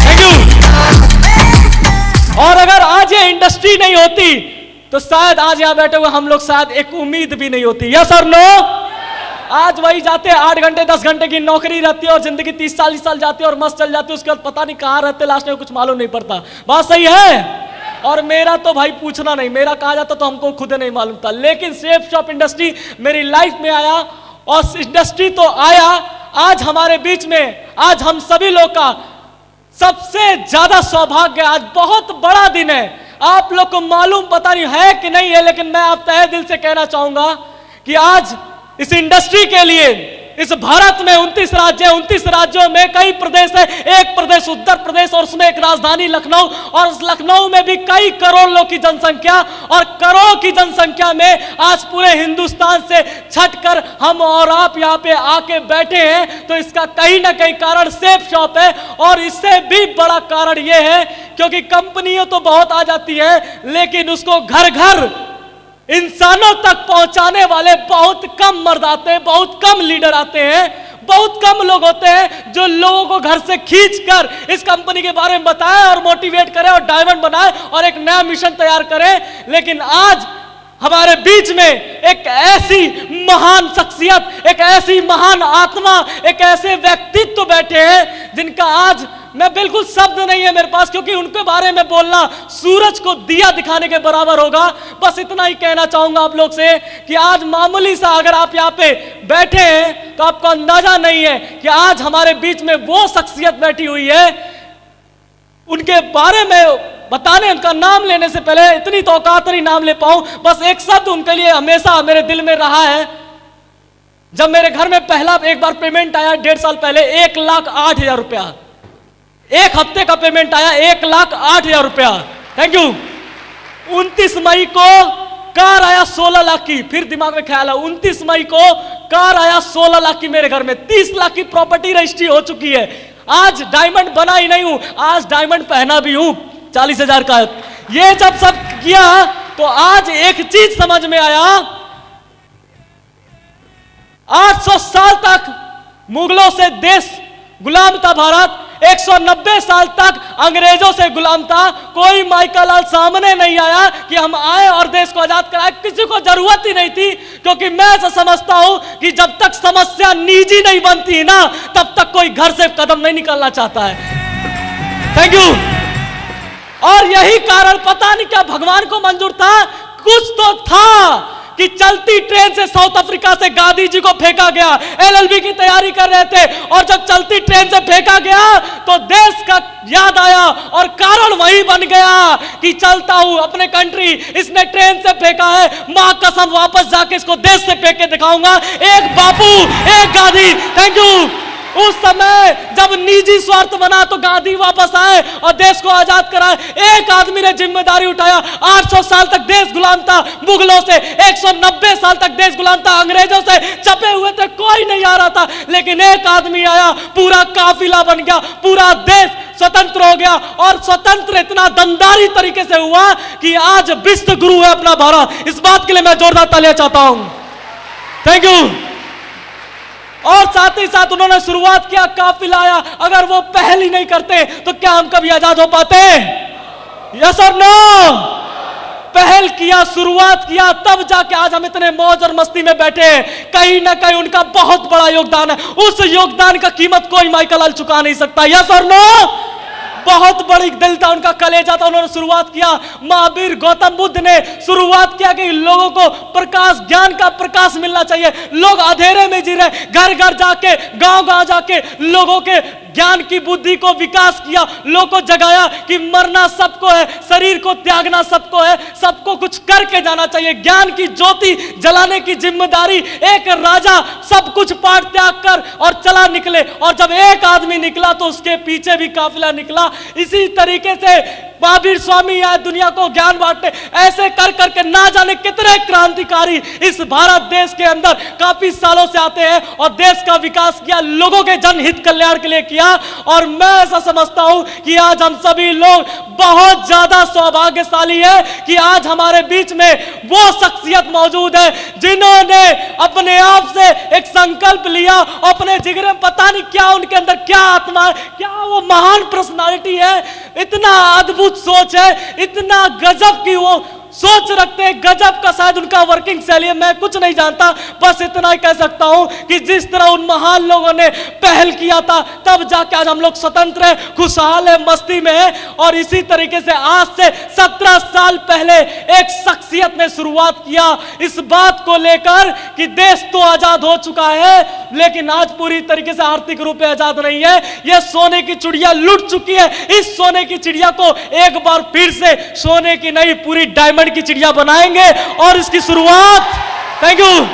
Thank you. और अगर आज ये इंडस्ट्री नहीं होती तो शायद आज यहां बैठे हुए हम लोग शायद एक उम्मीद भी नहीं होती। यस और नो? आज वही जाते 8 घंटे 10 घंटे की नौकरी रहती है और जिंदगी 30-40 साल जाती है और मस्त चल जाती है, उसके बाद पता नहीं कहां रहते, लास्ट में कुछ मालूम नहीं पड़ता। बात सही है? और मेरा तो भाई पूछना नहीं, मेरा कहा जाता तो हमको खुद नहीं मालूम था, लेकिन शेफ शॉप इंडस्ट्री मेरी लाइफ में आया और इंडस्ट्री तो आया आज हमारे बीच में। आज हम सभी लोग का सबसे ज्यादा सौभाग्य, आज बहुत बड़ा दिन है। आप लोग को मालूम पता नहीं है कि नहीं है, लेकिन मैं आप तहे दिल से कहना चाहूंगा कि आज इस इंडस्ट्री के लिए इस भारत में 29 राज्य है, 29 राज्यों में कई प्रदेश है, एक प्रदेश उत्तर प्रदेश और उसमें एक राजधानी लखनऊ, और उस लखनऊ में भी कई करोड़ लोग की जनसंख्या, और करोड़ों की जनसंख्या में आज पूरे हिंदुस्तान से छटकर हम और आप यहाँ पे आके बैठे हैं। तो इसका कहीं ना कहीं कारण शेफ शॉप है, और इससे भी बड़ा कारण यह है क्योंकि कंपनियां तो बहुत आ जाती है, लेकिन उसको घर घर इंसानों तक पहुंचाने वाले बहुत कम मर्द आते हैं, बहुत कम लीडर आते हैं, बहुत कम लोग होते हैं जो लोगों को घर से खींचकर इस कंपनी के बारे में बताएं और मोटिवेट करें और डायमंड बनाएं और एक नया मिशन तैयार करें। लेकिन आज हमारे बीच में एक ऐसी महान शख्सियत, एक ऐसी महान आत्मा, एक ऐसे व्यक्तित्व बैठे हैं जिनका आज मैं बिल्कुल शब्द नहीं है मेरे पास, क्योंकि उनके बारे में बोलना सूरज को दिया दिखाने के बराबर होगा। बस इतना ही कहना चाहूंगा आप लोग से कि आज मामूली सा अगर आप यहाँ पे बैठे हैं तो आपको अंदाजा नहीं है कि आज हमारे बीच में वो शख्सियत बैठी हुई है। उनके बारे में बताने, उनका नाम लेने से पहले इतनी तो औकात नहीं नाम ले पाऊं, बस एक शब्द उनके लिए हमेशा मेरे दिल में रहा है। जब मेरे घर में पहला एक बार पेमेंट आया 1.5 साल पहले, 1,08,000 रुपया, एक हफ्ते का पेमेंट आया 1,08,000 रुपया। Thank you. 29 मई को कार आया 16 लाख की, फिर दिमाग में ख्याल आया 29 मई को कार आया 16 लाख की मेरे घर में, 30 लाख की प्रॉपर्टी रजिस्ट्री हो चुकी है। आज डायमंड बना ही नहीं हूं, आज डायमंड पहना भी हूं 40,000 का। ये जब सब किया तो आज एक चीज समझ में आया, 800 साल तक मुगलों से देश गुलाम था भारत, 190 साल तक अंग्रेजों से गुलाम था। कोई माइकल सामने नहीं आया कि हम आए और देश को आजाद कराए, किसी को जरूरत ही नहीं थी, क्योंकि मैं ऐसा समझता हूं कि जब तक समस्या निजी नहीं बनती ना तब तक कोई घर से कदम नहीं निकालना चाहता है। Thank you. और यही कारण पता नहीं क्या भगवान को मंजूर था, कुछ तो था कि चलती ट्रेन से साउथ अफ्रीका से गांधी जी को फेंका गया। एलएलबी की तैयारी कर रहे थे और जब चलती ट्रेन से फेंका गया तो देश का याद आया और कारण वही बन गया कि चलता हूं अपने कंट्री, इसने ट्रेन से फेंका है, मां कसम वापस जाके इसको देश से फेंक के दिखाऊंगा। एक बापू, एक गांधी। Thank you. उस समय जब निजी स्वार्थ बना तो गांधी वापस आए और देश को आजाद कराए। एक आदमी ने जिम्मेदारी उठाया। 800 साल तक देश गुलाम था मुगलों से, 190 साल तक देश गुलाम था अंग्रेजों से, चपे हुए थे, कोई नहीं आ रहा था, लेकिन एक आदमी आया, पूरा काफिला बन गया, पूरा देश स्वतंत्र हो गया। और स्वतंत्र इतना दमदारी तरीके से हुआ कि आज विश्व गुरु है अपना भारत। इस बात के लिए मैं जोरदार तालियां चाहता हूं। Thank you. और साथ ही साथ उन्होंने शुरुआत किया, काफिला आया। अगर वो पहल ही नहीं करते तो क्या हम कभी आजाद हो पाते? यस और नो? पहल किया, शुरुआत किया, तब जाके आज हम इतने मौज और मस्ती में बैठे। कहीं ना कहीं उनका बहुत बड़ा योगदान है। उस योगदान का कीमत कोई माइकल हल चुका नहीं सकता। यस और नो? बहुत बड़ी दिल था उनका, कलेजा था। उन्होंने शुरुआत किया। महावीर गौतम बुद्ध ने शुरुआत किया कि लोगों को प्रकाश, ज्ञान का प्रकाश मिलना चाहिए। लोग अंधेरे में जी रहे, घर घर जाके, गांव गांव जाके लोगों के ज्ञान की बुद्धि को विकास किया, लोगों को जगाया कि मरना सबको है, शरीर को त्यागना सबको है, सबको कुछ करके जाना चाहिए। ज्ञान की ज्योति जलाने की जिम्मेदारी एक राजा सब कुछ पाठ त्याग कर और चला निकले। और जब एक आदमी निकला तो उसके पीछे भी काफिला निकला। इसी तरीके से महावीर स्वामी आए दुनिया को ज्ञान बांटने। ऐसे कर करके ना जाने कितने क्रांतिकारी इस भारत देश के अंदर काफी सालों से आते हैं और देश का विकास किया, लोगों के जनहित कल्याण के लिए किया। और मैं ऐसा समझता हूं कि आज हम सभी लोग बहुत ज्यादा सौभाग्यशाली है कि आज हमारे बीच में वो शख्सियत मौजूद है जिन्होंने अपने आप से एक संकल्प लिया। अपने जिगर में पता नहीं क्या उनके अंदर क्या आत्मा है, क्या वो महान पर्सनालिटी है, इतना अद्भुत सोच है, इतना गजब की वो सोच रखते हैं, गजब का शायद उनका वर्किंग शैली है। मैं कुछ नहीं जानता, बस इतना ही कह सकता हूं कि जिस तरह उन महान लोगों ने पहल किया था तब जाके आज हम लोग स्वतंत्र हैं, खुशहाल है, मस्ती में है। और इसी तरीके से आज से 17 साल पहले एक शख्सियत ने शुरुआत किया इस बात को लेकर कि देश तो आजाद हो चुका है लेकिन आज पूरी तरीके से आर्थिक रूप से आजाद नहीं है। यह सोने की चिड़िया लुट चुकी है। इस सोने की चिड़िया को एक बार फिर से सोने की नहीं पूरी डायमंड की चिड़िया बनाएंगे। और इसकी शुरुआत, थैंक यू,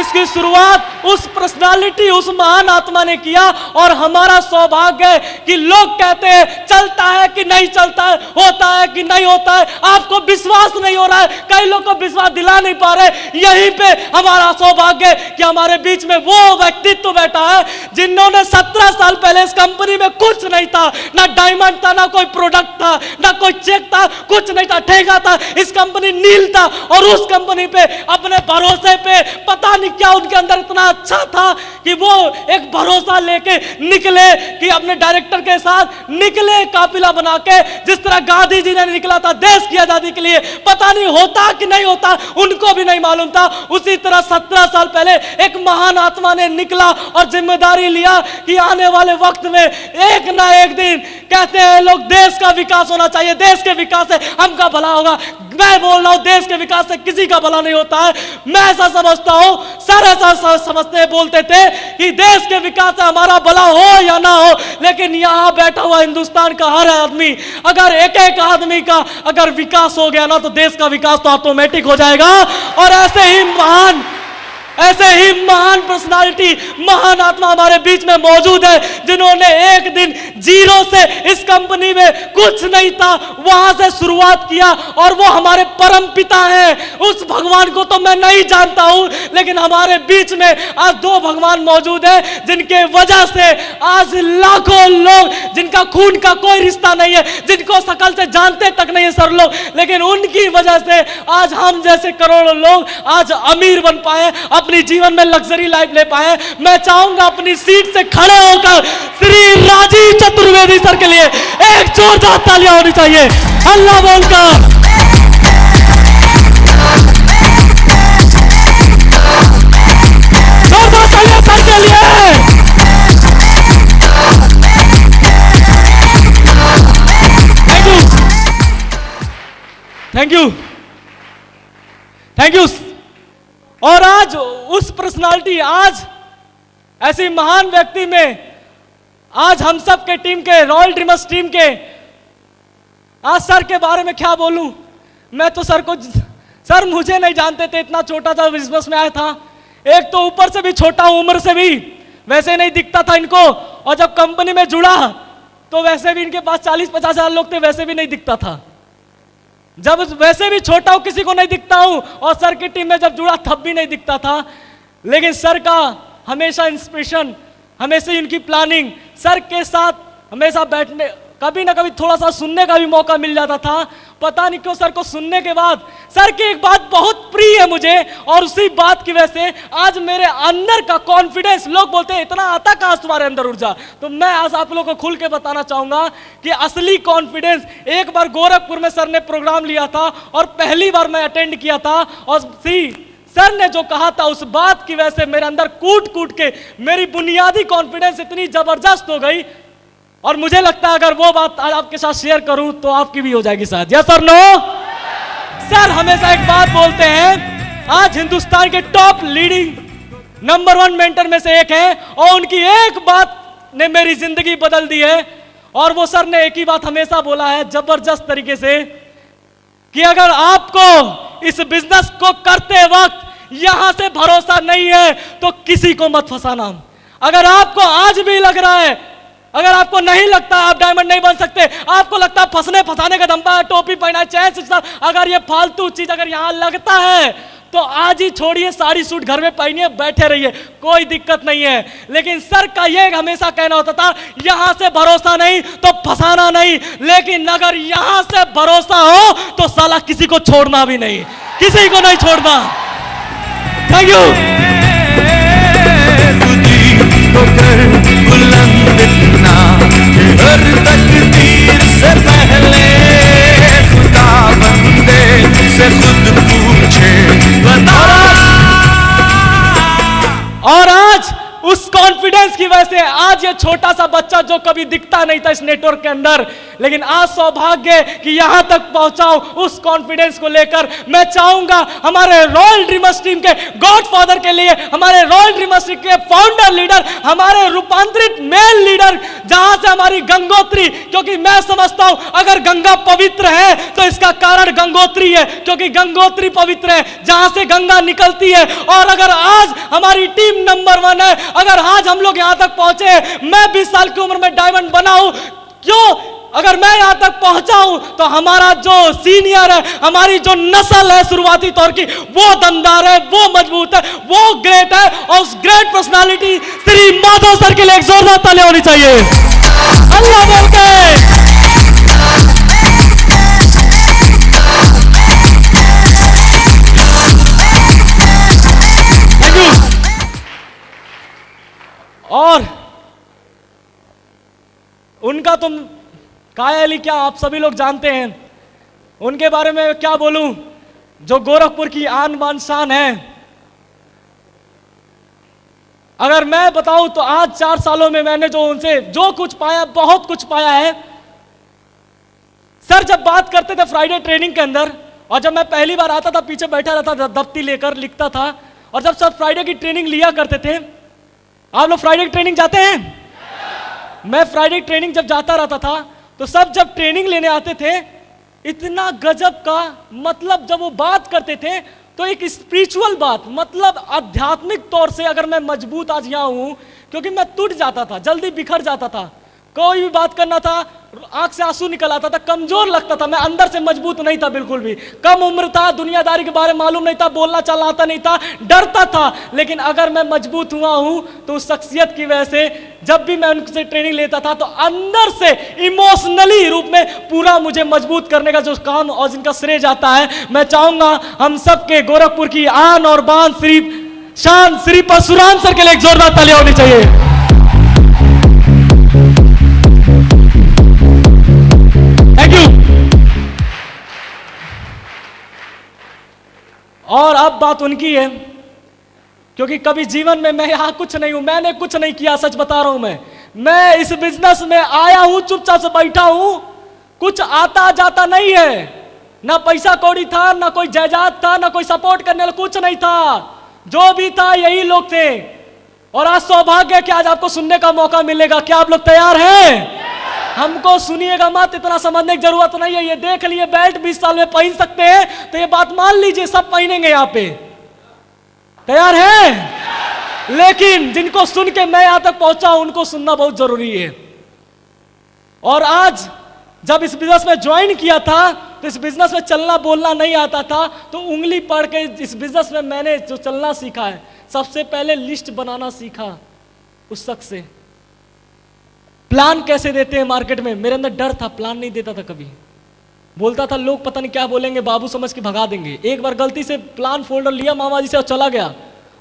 इसकी शुरुआत उस पर्सनालिटी, उस महान आत्मा ने किया। और हमारा सौभाग्य है कि लोग कहते हैं चलता है कि नहीं चलता है, होता है कि नहीं होता है, आपको विश्वास नहीं हो रहा है, कई लोग को विश्वास दिला नहीं पा रहे। यहीं पे हमारा सौभाग्य है कि हमारे बीच में वो व्यक्तित्व बैठा है जिन्होंने 17 साल पहले इस कंपनी में कुछ नहीं था, ना डायमंड था, ना कोई प्रोडक्ट था, ना कोई चेक था, कुछ नहीं था, ठेका था, इस कंपनी नील था। और उस कंपनी पे अपने भरोसे पे पता नहीं क्या उनके अंदर इतना अच्छा था कि वो एक भरोसा लेके निकले कि अपने डायरेक्टर के साथ निकले काफिला बना के। जिस तरह गांधी जी ने निकला था देश की आजादी के लिए, पता नहीं होता कि नहीं होता उनको भी नहीं मालूम था, उसी तरह 17 साल पहले एक महान आत्मा ने निकला और जिम्मेदारी लिया कि आने वाले वक्त में एक ना एक दिन, कहते हैं लोग देश का विकास होना चाहिए, देश के विकास से हमका भला होगा। मैं बोल रहा हूं देश के विकास से किसी का भला नहीं होता है। मैं ऐसा समझता हूं, सर ऐसा समझते बोलते थे कि देश के विकास से हमारा भला हो या ना हो, लेकिन यहां बैठा हुआ हिंदुस्तान का हर आदमी, अगर एक एक आदमी का अगर विकास हो गया ना तो देश का विकास तो ऑटोमेटिक हो जाएगा। और ऐसे ही महान पर्सनालिटी, महान आत्मा हमारे बीच में मौजूद है जिन्होंने एक दिन जीरो से इस कंपनी में कुछ नहीं था वहां से शुरुआत किया। और वो हमारे परम पिता हैं। उस भगवान को तो मैं नहीं जानता हूं, लेकिन हमारे बीच में आज दो भगवान मौजूद हैं जिनके वजह से आज लाखों लोग, जिनका खून का कोई रिश्ता नहीं है, जिनको शकल से जानते तक नहीं है सर लोग, लेकिन उनकी वजह से आज हम जैसे करोड़ों लोग आज अमीर बन पाए, अपनी जीवन में लग्जरी लाइफ ले पाए। मैं चाहूंगा अपनी सीट से खड़े होकर श्री राजीव चतुर्वेदी सर के लिए एक जोरदार तालियां होनी चाहिए। अल्लाह बोलकर जोरदार तालियां सर के लिए। Thank you. Thank you, thank you. और आज उस पर्सनालिटी, आज ऐसी महान व्यक्ति में, आज हम सब के टीम के, रॉयल ड्रीमर्स टीम के, आज सर के बारे में क्या बोलूं। मैं तो सर को, सर मुझे नहीं जानते थे, इतना छोटा सा बिजनेस में आया था। एक तो ऊपर से भी छोटा, उम्र से भी वैसे नहीं दिखता था इनको, और जब कंपनी में जुड़ा तो वैसे भी इनके पास 40-50 हजार लोग थे, वैसे भी नहीं दिखता था। जब वैसे भी छोटा हूं, किसी को नहीं दिखता हूं, और सर की टीम में जब जुड़ा तब भी नहीं दिखता था। लेकिन सर का हमेशा इंस्पिरेशन, हमेशा इनकी प्लानिंग, सर के साथ हमेशा बैठने, कभी ना कभी थोड़ा सा सुनने का भी मौका मिल जाता था। पता नहीं क्यों सर को सुनने के बाद सर की एक बात बहुत प्रिय है मुझे, और उसी बात की वजह से आज मेरे अंदर का कॉन्फिडेंस, लोग बोलते हैं इतना आता कहां तुम्हारे अंदर ऊर्जा, तो मैं आज आप लोगों को खुल के बताना चाहूंगा कि असली कॉन्फिडेंस, एक बार गोरखपुर में सर ने प्रोग्राम लिया था और पहली बार मैं अटेंड किया था, और सर ने जो कहा था उस बात की वजह से मेरे अंदर कूट कूट के मेरी बुनियादी कॉन्फिडेंस इतनी जबरदस्त हो गई। और मुझे लगता है अगर वो बात आज आपके साथ शेयर करूं तो आपकी भी हो जाएगी शायद। यस और नो? सर हमेशा एक बात बोलते हैं, आज हिंदुस्तान के टॉप लीडिंग नंबर 1 मेंटर में से एक है, और उनकी एक बात ने मेरी जिंदगी बदल दी है। और वो सर ने एक ही बात हमेशा बोला है जबरदस्त तरीके से, कि अगर आपको इस बिजनेस को करते वक्त यहां से भरोसा नहीं है तो किसी को मत फंसाना। अगर आपको आज भी लग रहा है, अगर आपको नहीं लगता आप डायमंड नहीं बन सकते, आपको लगता है फंसाने का दम्बा है, टोपी पहना है, चैन से, अगर ये फालतू चीज अगर यहां लगता है तो आज ही छोड़िए, साड़ी सूट घर में पहनिए, बैठे रहिए, कोई दिक्कत नहीं है। लेकिन सर का ये हमेशा कहना होता था, यहां से भरोसा नहीं तो फंसाना नहीं, लेकिन अगर यहां से भरोसा हो तो साला किसी को छोड़ना भी नहीं, किसी को नहीं छोड़ना। Thank you. बुलंद इतना कि हर तकदीर से पहले खुदा बंदे से खुद पूछे बता। और आज उस कॉन्फिडेंस की वजह से आज ये छोटा सा बच्चा जो कभी दिखता नहीं था इस नेटवर्क के अंदर, लेकिन आज सौभाग्य कि यहां तक पहुंचाऊं, उस कॉन्फिडेंस को लेकर मैं चाहूंगा हमारे रॉयल ड्रीमर्स टीम के गॉडफादर के लिए, हमारे रॉयल ड्रीमर्स टीम के फाउंडर लीडर, हमारे रूपांतरित मेल लीडर, जहां से हमारी गंगोत्री, क्योंकि मैं समझता हूं अगर गंगा पवित्र है तो इसका कारण गंगोत्री है, क्योंकि गंगोत्री पवित्र है, जहां से गंगा निकलती है। और अगर आज हमारी टीम नंबर 1 है, अगर आज हम लोग यहां तक पहुंचे, मैं 20 साल की उम्र में डायमंड बना हूं, क्यों? अगर मैं यहां तक पहुंचा हूं तो हमारा जो सीनियर है, हमारी जो नस्ल है शुरुआती तौर की, वो दमदार है, वो मजबूत है, वो ग्रेट है। और उस great personality Shri Madhav sir के लिए एक जोरदार ताली होनी चाहिए। अल्लाह बोल के और उनका तुम कायली क्या आप सभी लोग जानते हैं, उनके बारे में क्या बोलूं, जो गोरखपुर की आन बान शान है। अगर मैं बताऊं तो आज 4 सालों में मैंने जो उनसे जो कुछ पाया, बहुत कुछ पाया है। सर जब बात करते थे फ्राइडे ट्रेनिंग के अंदर, और जब मैं पहली बार आता था पीछे बैठा रहता था, दफ्ती लेकर लिखता था, और जब सर फ्राइडे की ट्रेनिंग लिया करते थे, आप लोग फ्राइडे की ट्रेनिंग जाते हैं? मैं फ्राइडे की ट्रेनिंग जब जाता रहता था तो सब जब ट्रेनिंग लेने आते थे, इतना गजब का, मतलब जब वो बात करते थे तो एक स्पिरिचुअल बात, मतलब आध्यात्मिक तौर से अगर मैं मजबूत आज यहाँ हूं, क्योंकि मैं टूट जाता था, जल्दी बिखर जाता था, कोई भी बात करना था आंख से आंसू निकल आता था, कमजोर लगता था, मैं अंदर से मजबूत नहीं था बिल्कुल भी, कम उम्र था, दुनियादारी के बारे में मालूम नहीं था, बोलना चलना आता नहीं था, डरता था। लेकिन अगर मैं मजबूत हुआ हूं तो उस शख्सियत की वजह से जब भी मैं उनसे ट्रेनिंग लेता था तो अंदर से इमोशनली रूप में पूरा मुझे मजबूत करने का जो काम और जिनका श्रेय जाता है, मैं चाहूंगा हम सबके गोरखपुर की आन और बान श्री शान श्री परशुराम सर के लिए एक जोरदार ताली होनी चाहिए। Thank you. और अब बात उनकी है, क्योंकि कभी जीवन में मैं यहां कुछ नहीं हूं, मैंने कुछ नहीं किया, सच बता रहा हूं। मैं इस बिजनेस में आया हूं, चुपचाप से बैठा हूं, कुछ आता जाता नहीं है। ना पैसा कौड़ी था, ना कोई जायदाद था, ना कोई सपोर्ट करने वाला, कुछ नहीं था। जो भी था यही लोग थे। और आज सौभाग्य है कि आज आपको सुनने का मौका मिलेगा। क्या आप लोग तैयार हैं? हमको सुनिएगा मत, इतना समझने की जरूरत नहीं है। ये देख लिए बेल्ट 20 साल में पहन सकते हैं, तो ये बात मान लीजिए सब पहनेंगे यहाँ पे। तैयार हैं? लेकिन जिनको सुन के मैं यहां तक पहुंचा हूं, उनको सुनना बहुत जरूरी है। और आज जब इस बिजनेस में ज्वाइन किया था, तो इस बिजनेस में चलना बोलना नहीं आता था, तो उंगली पड़ के इस बिजनेस में मैंने जो चलना सीखा है, सबसे पहले लिस्ट बनाना सीखा उस शख्स से। प्लान कैसे देते हैं मार्केट में, मेरे अंदर डर था, प्लान नहीं देता था कभी। बोलता था लोग पता नहीं क्या बोलेंगे, बाबू समझ के भगा देंगे। एक बार गलती से प्लान फोल्डर लिया मामा जी से और चला गया,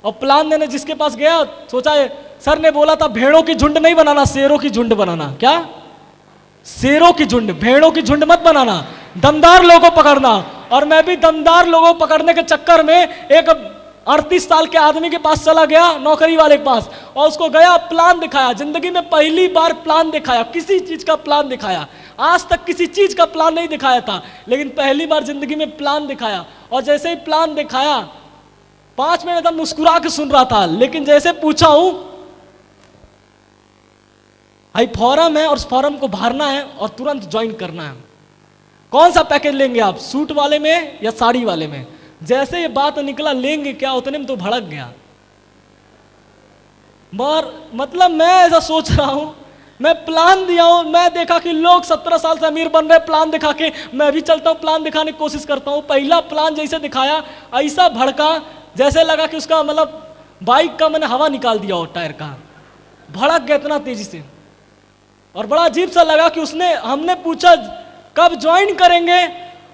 और प्लान देने जिसके पास गया, सोचा सर ने बोला था भेड़ों की झुंड नहीं बनाना, शेरों की झुंड बनाना। क्या? शेरों की झुंड, भेड़ों की झुंड मत बनाना, दमदार लोगों को पकड़ना। और मैं भी दमदार लोगों को पकड़ने के चक्कर में एक 38 साल के आदमी के पास चला गया, नौकरी वाले के पास, और उसको गया, प्लान दिखाया। जिंदगी में पहली बार प्लान दिखाया, किसी चीज का प्लान दिखाया। आज तक किसी चीज का प्लान नहीं दिखाया था, लेकिन पहली बार जिंदगी में प्लान दिखाया। और जैसे ही प्लान दिखाया, 5 मिनट एकदम मुस्कुरा के सुन रहा था, लेकिन जैसे पूछा हूं, भाई फॉर्म है और उस फॉर्म को भरना है और तुरंत ज्वाइन करना है। कौन सा पैकेज लेंगे आप, सूट वाले में या साड़ी वाले में? जैसे ये बात निकला लेंगे क्या, उतने में तो भड़क गया। मतलब मैं ऐसा सोच रहा हूं, मैं प्लान दिया हूं, मैं देखा कि लोग 17 साल से अमीर बन रहे प्लान दिखा के, मैं भी चलता हूं प्लान दिखाने की कोशिश करता हूं। पहला प्लान जैसे दिखाया, ऐसा भड़का जैसे लगा कि उसका मतलब बाइक का मैंने हवा निकाल दिया हो, टायर का। भड़क गया इतना तेजी से, और बड़ा अजीब सा लगा कि हमने पूछा कब ज्वाइन करेंगे,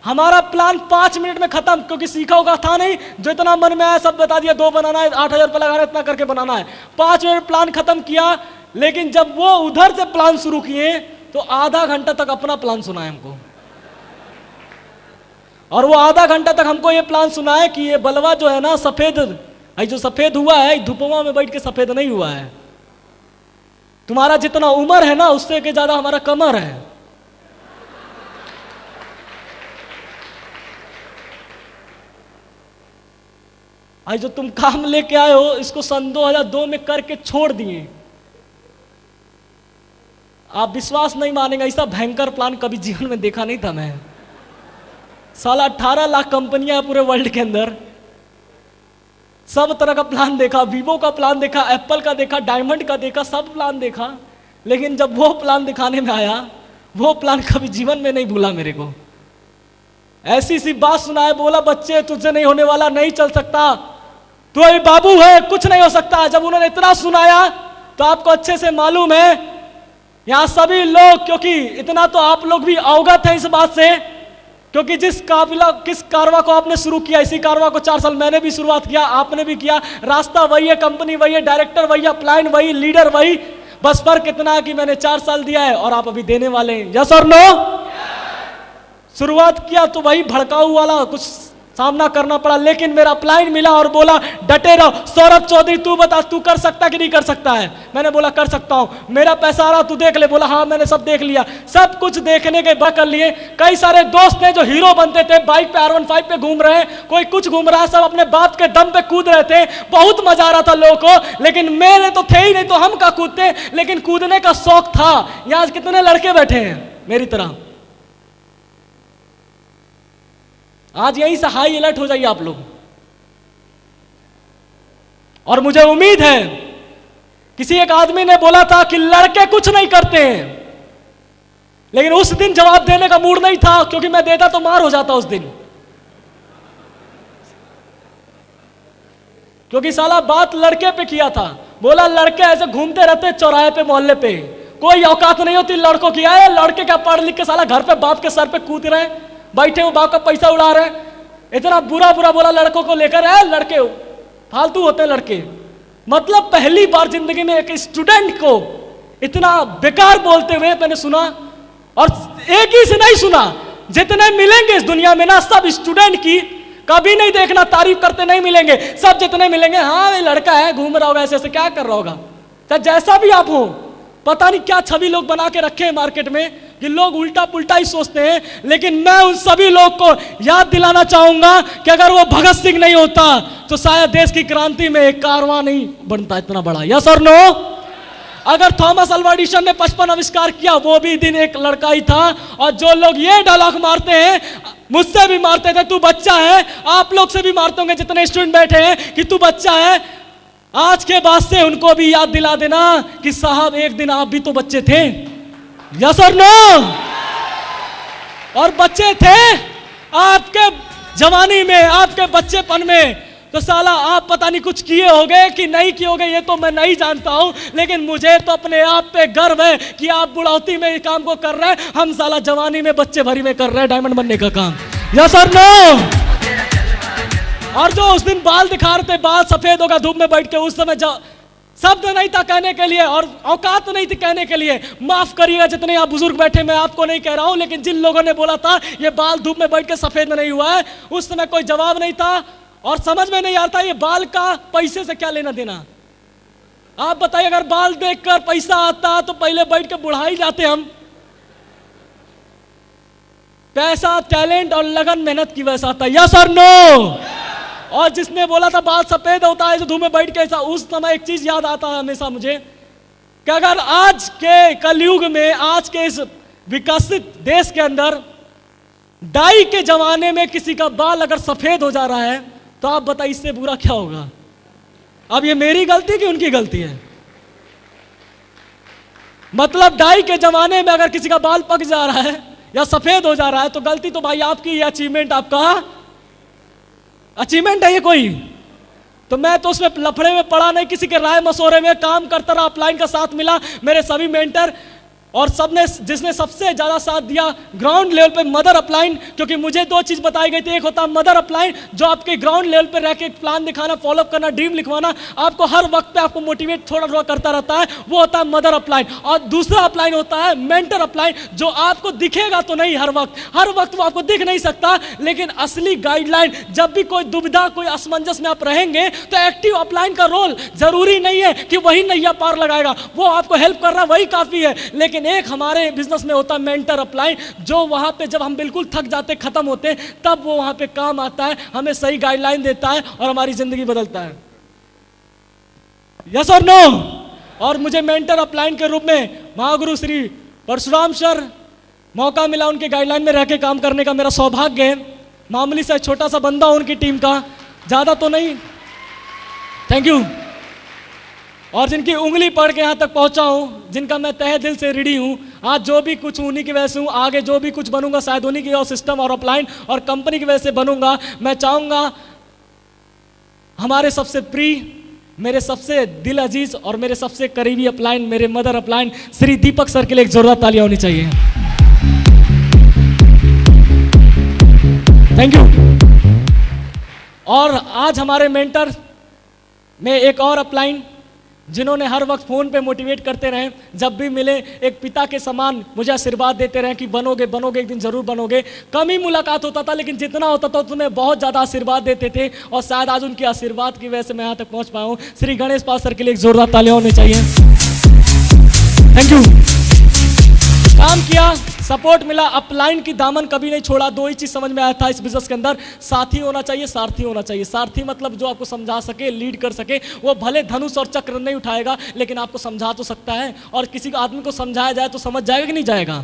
हमारा प्लान 5 मिनट में खत्म, क्योंकि सीखा होगा था नहीं, जो इतना मन में आया सब बता दिया, 2 बनाना है, 8,000 रुपये लगाना है, इतना करके बनाना है। 5 मिनट प्लान खत्म किया, लेकिन जब वो उधर से प्लान शुरू किए, तो आधा घंटा तक अपना प्लान सुनाया हमको। और वो आधा घंटा तक हमको ये प्लान सुनाया कि ये बलवा जो है ना सफेद, जो सफेद हुआ है धुपवा में बैठ के सफेद नहीं हुआ है। तुम्हारा जितना उम्र है ना, उससे के ज्यादा हमारा कमर है। आज जो तुम काम लेके आए हो, इसको सन 2002 में करके छोड़ दिए। आप विश्वास नहीं मानेंगे, ऐसा भयंकर प्लान कभी जीवन में देखा नहीं था मैं। साला 18 लाख कंपनियां पूरे वर्ल्ड के अंदर, सब तरह का प्लान देखा, वीवो का प्लान देखा, एप्पल का देखा, डायमंड का देखा, सब प्लान देखा। लेकिन जब वो प्लान दिखाने में आया, वो प्लान कभी जीवन में नहीं भूला मेरे को। ऐसी सी बात सुनाए, बोला बच्चे तुझसे नहीं होने वाला, नहीं चल सकता, तू अभी बाबू है, कुछ नहीं हो सकता। जब उन्होंने इतना सुनाया, तो आपको अच्छे से मालूम है, यहां सभी लोग, क्योंकि इतना तो आप लोग भी अवगत हैं इस बात से, क्योंकि किस कारवा को आपने शुरू किया, इसी कारवा को 4 साल मैंने भी शुरुआत किया, आपने भी किया। रास्ता वही है, कंपनी वही है, डायरेक्टर वही है, प्लान वही, लीडर वही, बस फर्क इतना है कि मैंने 4 साल दिया है और आप अभी देने वाले हैं। यस और नो? शुरुआत किया तो वही भड़काऊ वाला कुछ सामना करना पड़ा, लेकिन मेरा प्लान मिला और बोला डटे रहो। सौरभ चौधरी तू बता, तू कर सकता कि नहीं कर सकता है? मैंने बोला कर सकता हूं। मेरा पैसा आ रहा, तू देख ले। बोला हाँ मैंने सब देख लिया। सब कुछ देखने के बाद कर लिए। कई सारे दोस्त हैं जो हीरो बनते थे, बाइक पे R15 पे घूम रहे हैं, कोई कुछ घूम रहा है, सब अपने बाप के दम पे कूद रहे थे, बहुत मजा आ रहा था लोगों को। लेकिन मेरे तो थे ही नहीं, तो हम का कूदते, लेकिन कूदने का शौक था। यहाँ आज कितने लड़के बैठे हैं मेरी तरह, आज यहीं से हाई अलर्ट हो जाइए आप लोग। और मुझे उम्मीद है, किसी एक आदमी ने बोला था कि लड़के कुछ नहीं करते हैं, लेकिन उस दिन जवाब देने का मूड नहीं था, क्योंकि मैं देता तो मार हो जाता उस दिन। क्योंकि साला बात लड़के पे किया था। बोला लड़के ऐसे घूमते रहते चौराहे पे, मोहल्ले पे, कोई औकात नहीं होती लड़कों की। आए लड़के क्या पढ़ लिख के साला घर पे बाप के सर पे कूद रहे हैं, बैठे हो बाप का पैसा उड़ा रहे हैं। इतना बुरा बुरा बोला लड़कों को लेकर, है लड़के फालतू होते हैं लड़के। मतलब पहली बार जिंदगी में एक स्टूडेंट को इतना बेकार बोलते हुए मैंने सुना। और एक ही से नहीं सुना, जितने मिलेंगे इस दुनिया में ना, सब स्टूडेंट की कभी नहीं देखना तारीफ करते नहीं मिलेंगे। सब जितने मिलेंगे, हाँ ये लड़का है घूम रहा होगा, ऐसे ऐसे क्या कर रहा होगा। चाहे जैसा भी आप हो, पता नहीं क्या छवि लोग बना के रखे हैं मार्केट में। कि लोग उल्टा पुल्टा ही सोचते हैं, लेकिन मैं उन सभी लोग को याद दिलाना चाहूंगा कि अगर वो भगत सिंह नहीं होता तो शायद देश की क्रांति में एक कारवां नहीं बनता इतना बड़ा। यस और नो? अगर थॉमस अल्वा एडिसन ने 55 आविष्कार किया, वो भी दिन एक लड़का ही था। और जो लोग ये डायलॉग मारते हैं, मुझसे भी मारते थे तू बच्चा है, आप लोग से भी मारते होंगे जितने स्टूडेंट बैठे हैं कि तू बच्चा है, आज के बाद से उनको भी याद दिला देना कि साहब एक दिन आप भी तो बच्चे थे। यस और नो? और बच्चे थे आपके जवानी में, आपके बच्चेपन में, तो साला आप पता नहीं कुछ किए होगे कि नहीं किए होगे, ये तो मैं नहीं जानता हूं, लेकिन मुझे तो अपने आप पे गर्व है कि आप बुढ़ौती में इस काम को कर रहे हैं, हम साला जवानी में बच्चे भरी में कर रहे हैं डायमंड बनने का काम। यस और नो? और जो उस दिन बाल दिखा रहे थे, बाल सफेद होगा धूप में बैठ के, उस समय शब्द नहीं था कहने के लिए और औकात नहीं थी कहने के लिए। माफ करिएगा जितने आप बुजुर्ग बैठे, मैं आपको नहीं कह रहा हूं, लेकिन जिन लोगों ने बोला था ये बाल धूप में बैठ के सफेद नहीं हुआ है, उस समय कोई जवाब नहीं था और समझ में नहीं आता ये बाल का पैसे से क्या लेना देना। आप बताइए, अगर बाल देखकर पैसा आता तो पहले बैठ के बुढ़ा ही जाते हम। पैसा टैलेंट और लगन मेहनत की वजह से आता है। यस और नो? और जिसने बोला था बाल सफेद होता है जो धूप में बैठ के, ऐसा उस समय एक चीज याद आता है हमेशा मुझे कि अगर आज के कलयुग में, आज के इस विकसित देश के अंदर डाई के जमाने में किसी का बाल अगर सफेद हो जा रहा है तो आप बताइए इससे बुरा क्या होगा। अब ये मेरी गलती कि उनकी गलती है? मतलब डाई के जमाने में अगर किसी का बाल पक जा रहा है या सफेद हो जा रहा है तो गलती तो भाई आपकी, अचीवमेंट आपका अचीवमेंट है ये कोई। तो मैं तो उसमें लफड़े में पड़ा नहीं, किसी के राय मशोरे में काम करता रहा, अपलाइन का साथ मिला, मेरे सभी मेंटर और सबने, जिसने सबसे ज्यादा साथ दिया ग्राउंड लेवल पे मदर अपलाइन, क्योंकि मुझे दो चीज बताई गई थी। एक होता है मदर अपलाइन जो आपके ग्राउंड लेवल पे रह के प्लान दिखाना, फॉलोअप करना, ड्रीम लिखवाना, आपको हर वक्त पे आपको मोटिवेट थोड़ा थोड़ा करता रहता है, वो होता है मदर अपलाइन। और दूसरा अपलाइन होता है मेंटर अपलाइन जो आपको दिखेगा तो नहीं, हर वक्त वो आपको दिख नहीं सकता, लेकिन असली गाइडलाइन, जब भी कोई दुविधा, कोई असमंजस में आप रहेंगे तो एक्टिव अपलाइन का रोल जरूरी नहीं है कि वही नैया पार लगाएगा, वो आपको हेल्प कर रहा वही काफी है। लेकिन एक हमारे बिजनेस में होता है मेंटर अपलाइन जो वहां पे जब हम बिल्कुल थक जाते, खत्म होते, तब वो वहां पे काम आता है, हमें सही गाइडलाइन देता है और हमारी जिंदगी बदलता है। यस और नो? और मुझे मेंटर अपलाइन के रूप में महागुरु श्री परशुराम सर, मौका मिला उनके गाइडलाइन में रह के काम करने का, मेरा सौभाग्य है। मामूली सा छोटा सा बंदा उनकी टीम का, ज्यादा तो नहीं, थैंक यू। और जिनकी उंगली पढ़ के यहाँ तक पहुँचा हूँ, जिनका मैं तहे दिल से ऋणी हूँ, आज जो भी कुछ उन्हीं की वजह से हूँ, आगे जो भी कुछ बनूंगा शायद उन्हीं की और सिस्टम और अपलाइन और कंपनी की वजह से बनूंगा। मैं चाहूँगा हमारे सबसे प्रिय, मेरे सबसे दिल अजीज और मेरे सबसे करीबी अपलाइन, मेरे mother upline Shri Deepak sir के लिए एक जोरदार तालियां होनी चाहिए। Thank you. और आज हमारे मेंटर में एक और अपलाइन जिन्होंने हर वक्त फ़ोन पे मोटिवेट करते रहे, जब भी मिले एक पिता के समान मुझे आशीर्वाद देते रहे कि बनोगे बनोगे, एक दिन ज़रूर बनोगे। कम ही मुलाकात होता था लेकिन जितना होता था तुम्हें बहुत ज़्यादा आशीर्वाद देते थे और शायद आज उनके आशीर्वाद की वजह से मैं यहाँ तक पहुँच पाया हूँ। श्री गणेश पाल सर के लिए एक जोरदार तालियां होनी चाहिए। Thank you. काम किया, सपोर्ट मिला, अपलाइन की दामन कभी नहीं छोड़ा। दो ही चीज समझ में आया था इस बिजनेस के अंदर, साथी होना चाहिए, सारथी होना चाहिए। सारथी मतलब जो आपको समझा सके, लीड कर सके। वो भले धनुष और चक्र नहीं उठाएगा लेकिन आपको समझा तो सकता है। और किसी आदमी को समझाया जाए तो समझ जाएगा कि नहीं जाएगा?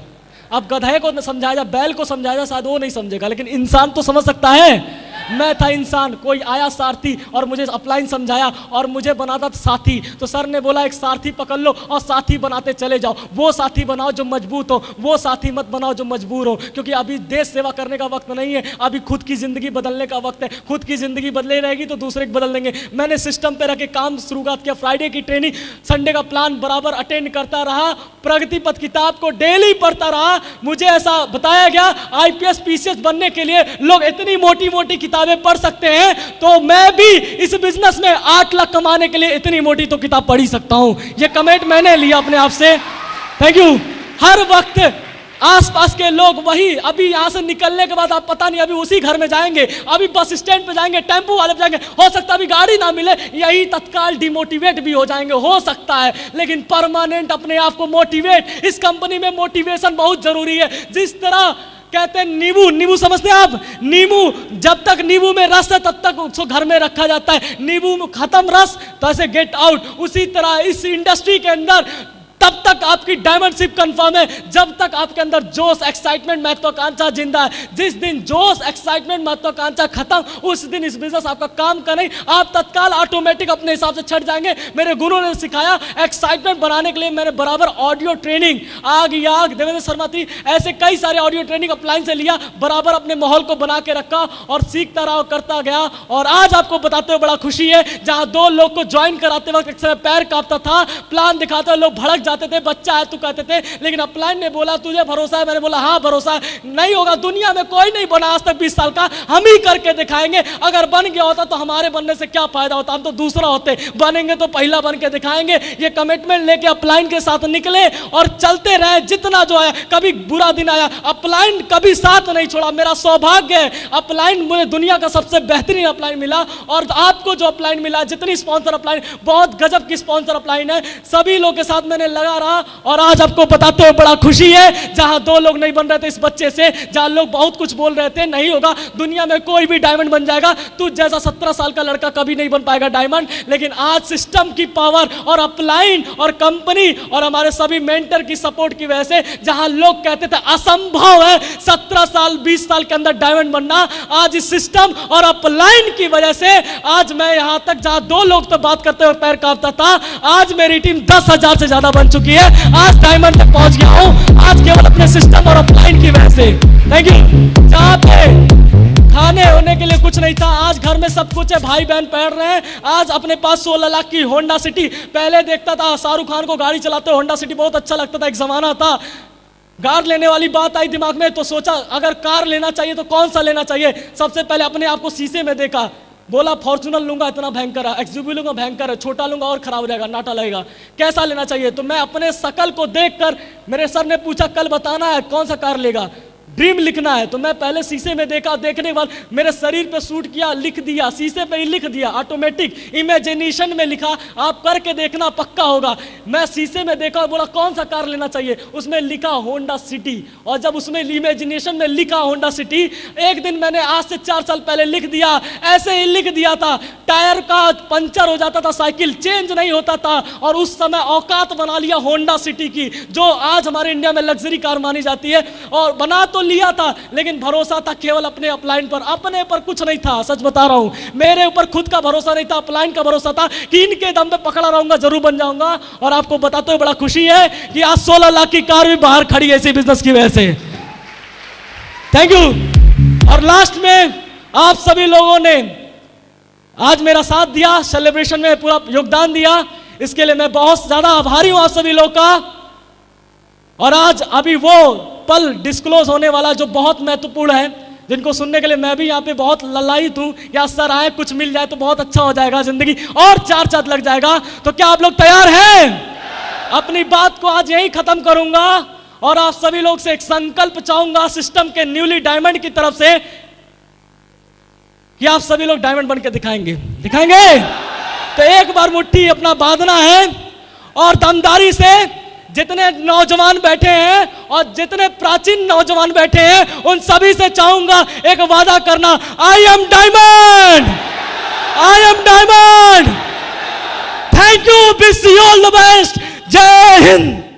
अब गधे को समझाया जाए, बैल को समझाया जाए, शायद वो नहीं समझेगा, लेकिन इंसान तो समझ सकता है। मैं था इंसान, कोई आया सारथी और मुझे अपलाइन समझाया और मुझे बनाता था साथी। तो सर ने बोला एक सारथी पकड़ लो और साथी बनाते चले जाओ। वो साथी बनाओ जो मजबूत हो, वो साथी मत बनाओ जो मजबूर हो, क्योंकि अभी देश सेवा करने का वक्त नहीं है, अभी खुद की जिंदगी बदलने का वक्त है। खुद की जिंदगी बदले रहेगी तो दूसरे को बदल देंगे। मैंने सिस्टम पे रख के काम शुरुआत किया। फ्राइडे की ट्रेनिंग, संडे का प्लान बराबर अटेंड करता रहा, प्रगति पथ किताब को डेली पढ़ता रहा। मुझे ऐसा बताया गया IPS PCS बनने के लिए लोग इतनी मोटी मोटी किताबें पढ़ सकते हैं, तो मैं भी इस बिजनेस में 8 लाख कमाने के लिए इतनी मोटी तो किताब पढ़ ही सकता हूं। ये कमेंट मैंने लिया अपने आप से। Thank you. हर वक्त आसपास के लोग वही अभी यहाँ से निकलने के बाद आप पता नहीं अभी उसी घर में जाएंगे, अभी बस स्टैंड पे जाएंगे, टेम्पो वाले पे जाएंगे, हो सकता है अभी गाड़ी ना मिले, यही तत्काल डिमोटिवेट भी हो जाएंगे, हो सकता है। लेकिन परमानेंट अपने आप को मोटिवेट, इस कंपनी में मोटिवेशन बहुत जरूरी है। जिस तरह कहते हैं नींबू, नींबू समझते हैं आप? नींबू, जब तक नींबू में रस है तब तक उसको घर में रखा जाता है, नींबू में खत्म रस तो ऐसे गेट आउट। उसी तरह इस इंडस्ट्री के अंदर तब तक आपकी डायमंडशिप कंफर्म है जब तक आपके अंदर जोश, एक्साइटमेंट, महत्वाकांक्षा जिंदा है। जिस दिन जोश, एक्साइटमेंट, महत्वाकांक्षा खत्म, उस दिन इस बिजनेस आपका काम का नहीं, आप तत्काल ऑटोमेटिक अपने हिसाब से छट जाएंगे। मेरे गुरु ने सिखाया, एक्साइटमेंट बनाने के लिए मैंने बराबर ऑडियो ट्रेनिंग, आग याग, देवेंद्र शर्मा थी, ऐसे कई सारे ऑडियो ट्रेनिंग अपलाइन से लिया, बराबर अपने माहौल को बना के रखा और सीखता रहा, करता गया। और आज आपको बताते हुए बड़ा खुशी है, जहां 2 लोग को ज्वाइन कराते वक्त एक समय पैर कांपता था, प्लान दिखाते हुए लोग भड़क जाते थे, बच्चा है तू कहते थे, लेकिन अपलाइन ने बोला तुझे भरोसा है, मैंने बोला हाँ भरोसा है। नहीं होगा, दुनिया में कोई नहीं बना आज तक 20 साल का, हम ही करके दिखाएंगे। अगर बन गया होता तो हमारे बनने से क्या फायदा होता, हम तो दूसरा होते, बनेंगे तो पहला बन के दिखाएंगे। ये कमिटमेंट लेके अपलाइन के साथ निकले और चलते रहे, जितना जो है, कभी बुरा दिन आया अपलाइन कभी साथ नहीं छोड़ा। मेरा सौभाग्य है, अपलाइन मुझे दुनिया का सबसे बेहतरीन अपलाइन मिला, और आपको जो अपलाइन मिला, जितनी स्पॉन्सर अपलाइन, बहुत गजब की स्पॉन्सर अपलाइन है, सभी लोग के साथ मैंने लगा रहा। और आज आपको बताते हुए बड़ा खुशी है, जहां 2 लोग नहीं बन रहे थे इस बच्चे से, जहां लोग बहुत कुछ बोल रहे थे नहीं होगा, दुनिया में कोई भी डायमंड बन जाएगा, तू जैसा 17 साल का लड़का कभी नहीं बन पाएगा डायमंड। लेकिन आज सिस्टम की पावर और अपलाइन और कंपनी और हमारे सभी मेंटर की सपोर्ट की वजह से, जहां लोग कहते थे असंभव है 17 साल 20 साल के अंदर डायमंड बनना, आज इस सिस्टम और अपलाइन की वजह से आज मैं यहां तक, जहां 2 लोग तो बात करते हुए पैर कांपता था, आज मेरी टीम 10,000 से ज्यादा बन चुकी है। आज डायमंड तक पहुंच गया हूं, आज केवल अपने सिस्टम और अपलाइन की वजह से। Thank you. जहां पे खाने होने के लिए कुछ नहीं था, आज घर में सब कुछ है, भाई बहन पढ़ रहे हैं। आज अपने पास 16 लाख की होंडा सिटी, पहले देखता था शाहरुख खान को गाड़ी चलाते हुए होंडा सिटी, बहुत अच्छा लगता था, एक जमाना था। कार लेने वाली बात आई दिमाग में, तो सोचा अगर कार लेना चाहिए तो कौन सा लेना चाहिए। सबसे पहले अपने आप को शीशे में देखा, बोला फॉर्च्यूनर लूंगा, इतना भयंकर है, एक्सयूवी लूंगा, भयंकर है, छोटा लूंगा और खराब हो जाएगा, नाटा लगेगा, कैसा लेना चाहिए। तो मैं अपने शकल को देखकर, मेरे सर ने पूछा कल बताना है कौन सा कार लेगा, ड्रीम लिखना है। तो मैं पहले शीशे में देखा, देखने के बाद मेरे शरीर पे सूट किया, लिख दिया, शीशे पे ही लिख दिया, ऑटोमेटिक इमेजिनेशन में लिखा, आप करके देखना पक्का होगा। मैं शीशे में देखा, बोला कौन सा कार लेना चाहिए, उसमें लिखा होंडा सिटी। और जब उसमें इमेजिनेशन में लिखा होंडा सिटी, एक दिन मैंने आज से 4 साल पहले लिख दिया, ऐसे ही लिख दिया था, टायर का पंचर हो जाता था, साइकिल चेंज नहीं होता था, और उस समय औकात बना लिया होंडा सिटी की, जो आज हमारे इंडिया में लग्जरी कार मानी जाती है। और बना तो लिया था, लेकिन भरोसा था केवल अपने अपलाइन पर, अपने पर कुछ नहीं था। सच बता रहा हूं, मेरे ऊपर खुद का भरोसा नहीं था, अपलाइन का भरोसा था कि इनके दम पे पकड़ा रहूंगा, जरूर बन जाऊंगा। और आपको बताते हुए बड़ा खुशी है कि आज 16 लाख की कार भी बाहर खड़ी है इसी बिजनेस की वजह से। Thank you. और लास्ट में आप सभी लोगों ने आज मेरा साथ दिया, सेलिब्रेशन में पूरा योगदान दिया, इसके लिए मैं बहुत ज्यादा आभारी हूं आप सभी लोग का। और आज अभी वो पल डिस्क्लोज होने वाला जो बहुत महत्वपूर्ण है, जिनको सुनने के लिए मैं भी यहाँ पे बहुत ललायित हूँ। या सर आए, कुछ मिल जाए तो बहुत अच्छा हो जाएगा, जिंदगी और 4 चांद लग जाएगा। तो क्या आप लोग तैयार हैं? अपनी बात को आज यही खत्म करूंगा और आप सभी लोग से एक संकल्प चाहूंगा सिस्टम के न्यूली डायमंड की तरफ से, कि आप सभी लोग डायमंड बन के दिखाएंगे, दिखाएंगे। तो एक बार मुट्ठी अपना बांधना है और दमदारी से जितने नौजवान बैठे हैं और जितने प्राचीन नौजवान बैठे हैं, उन सभी से चाहूंगा एक वादा करना, I am diamond, I am diamond. Thank you, wish you all the best. जय हिंद।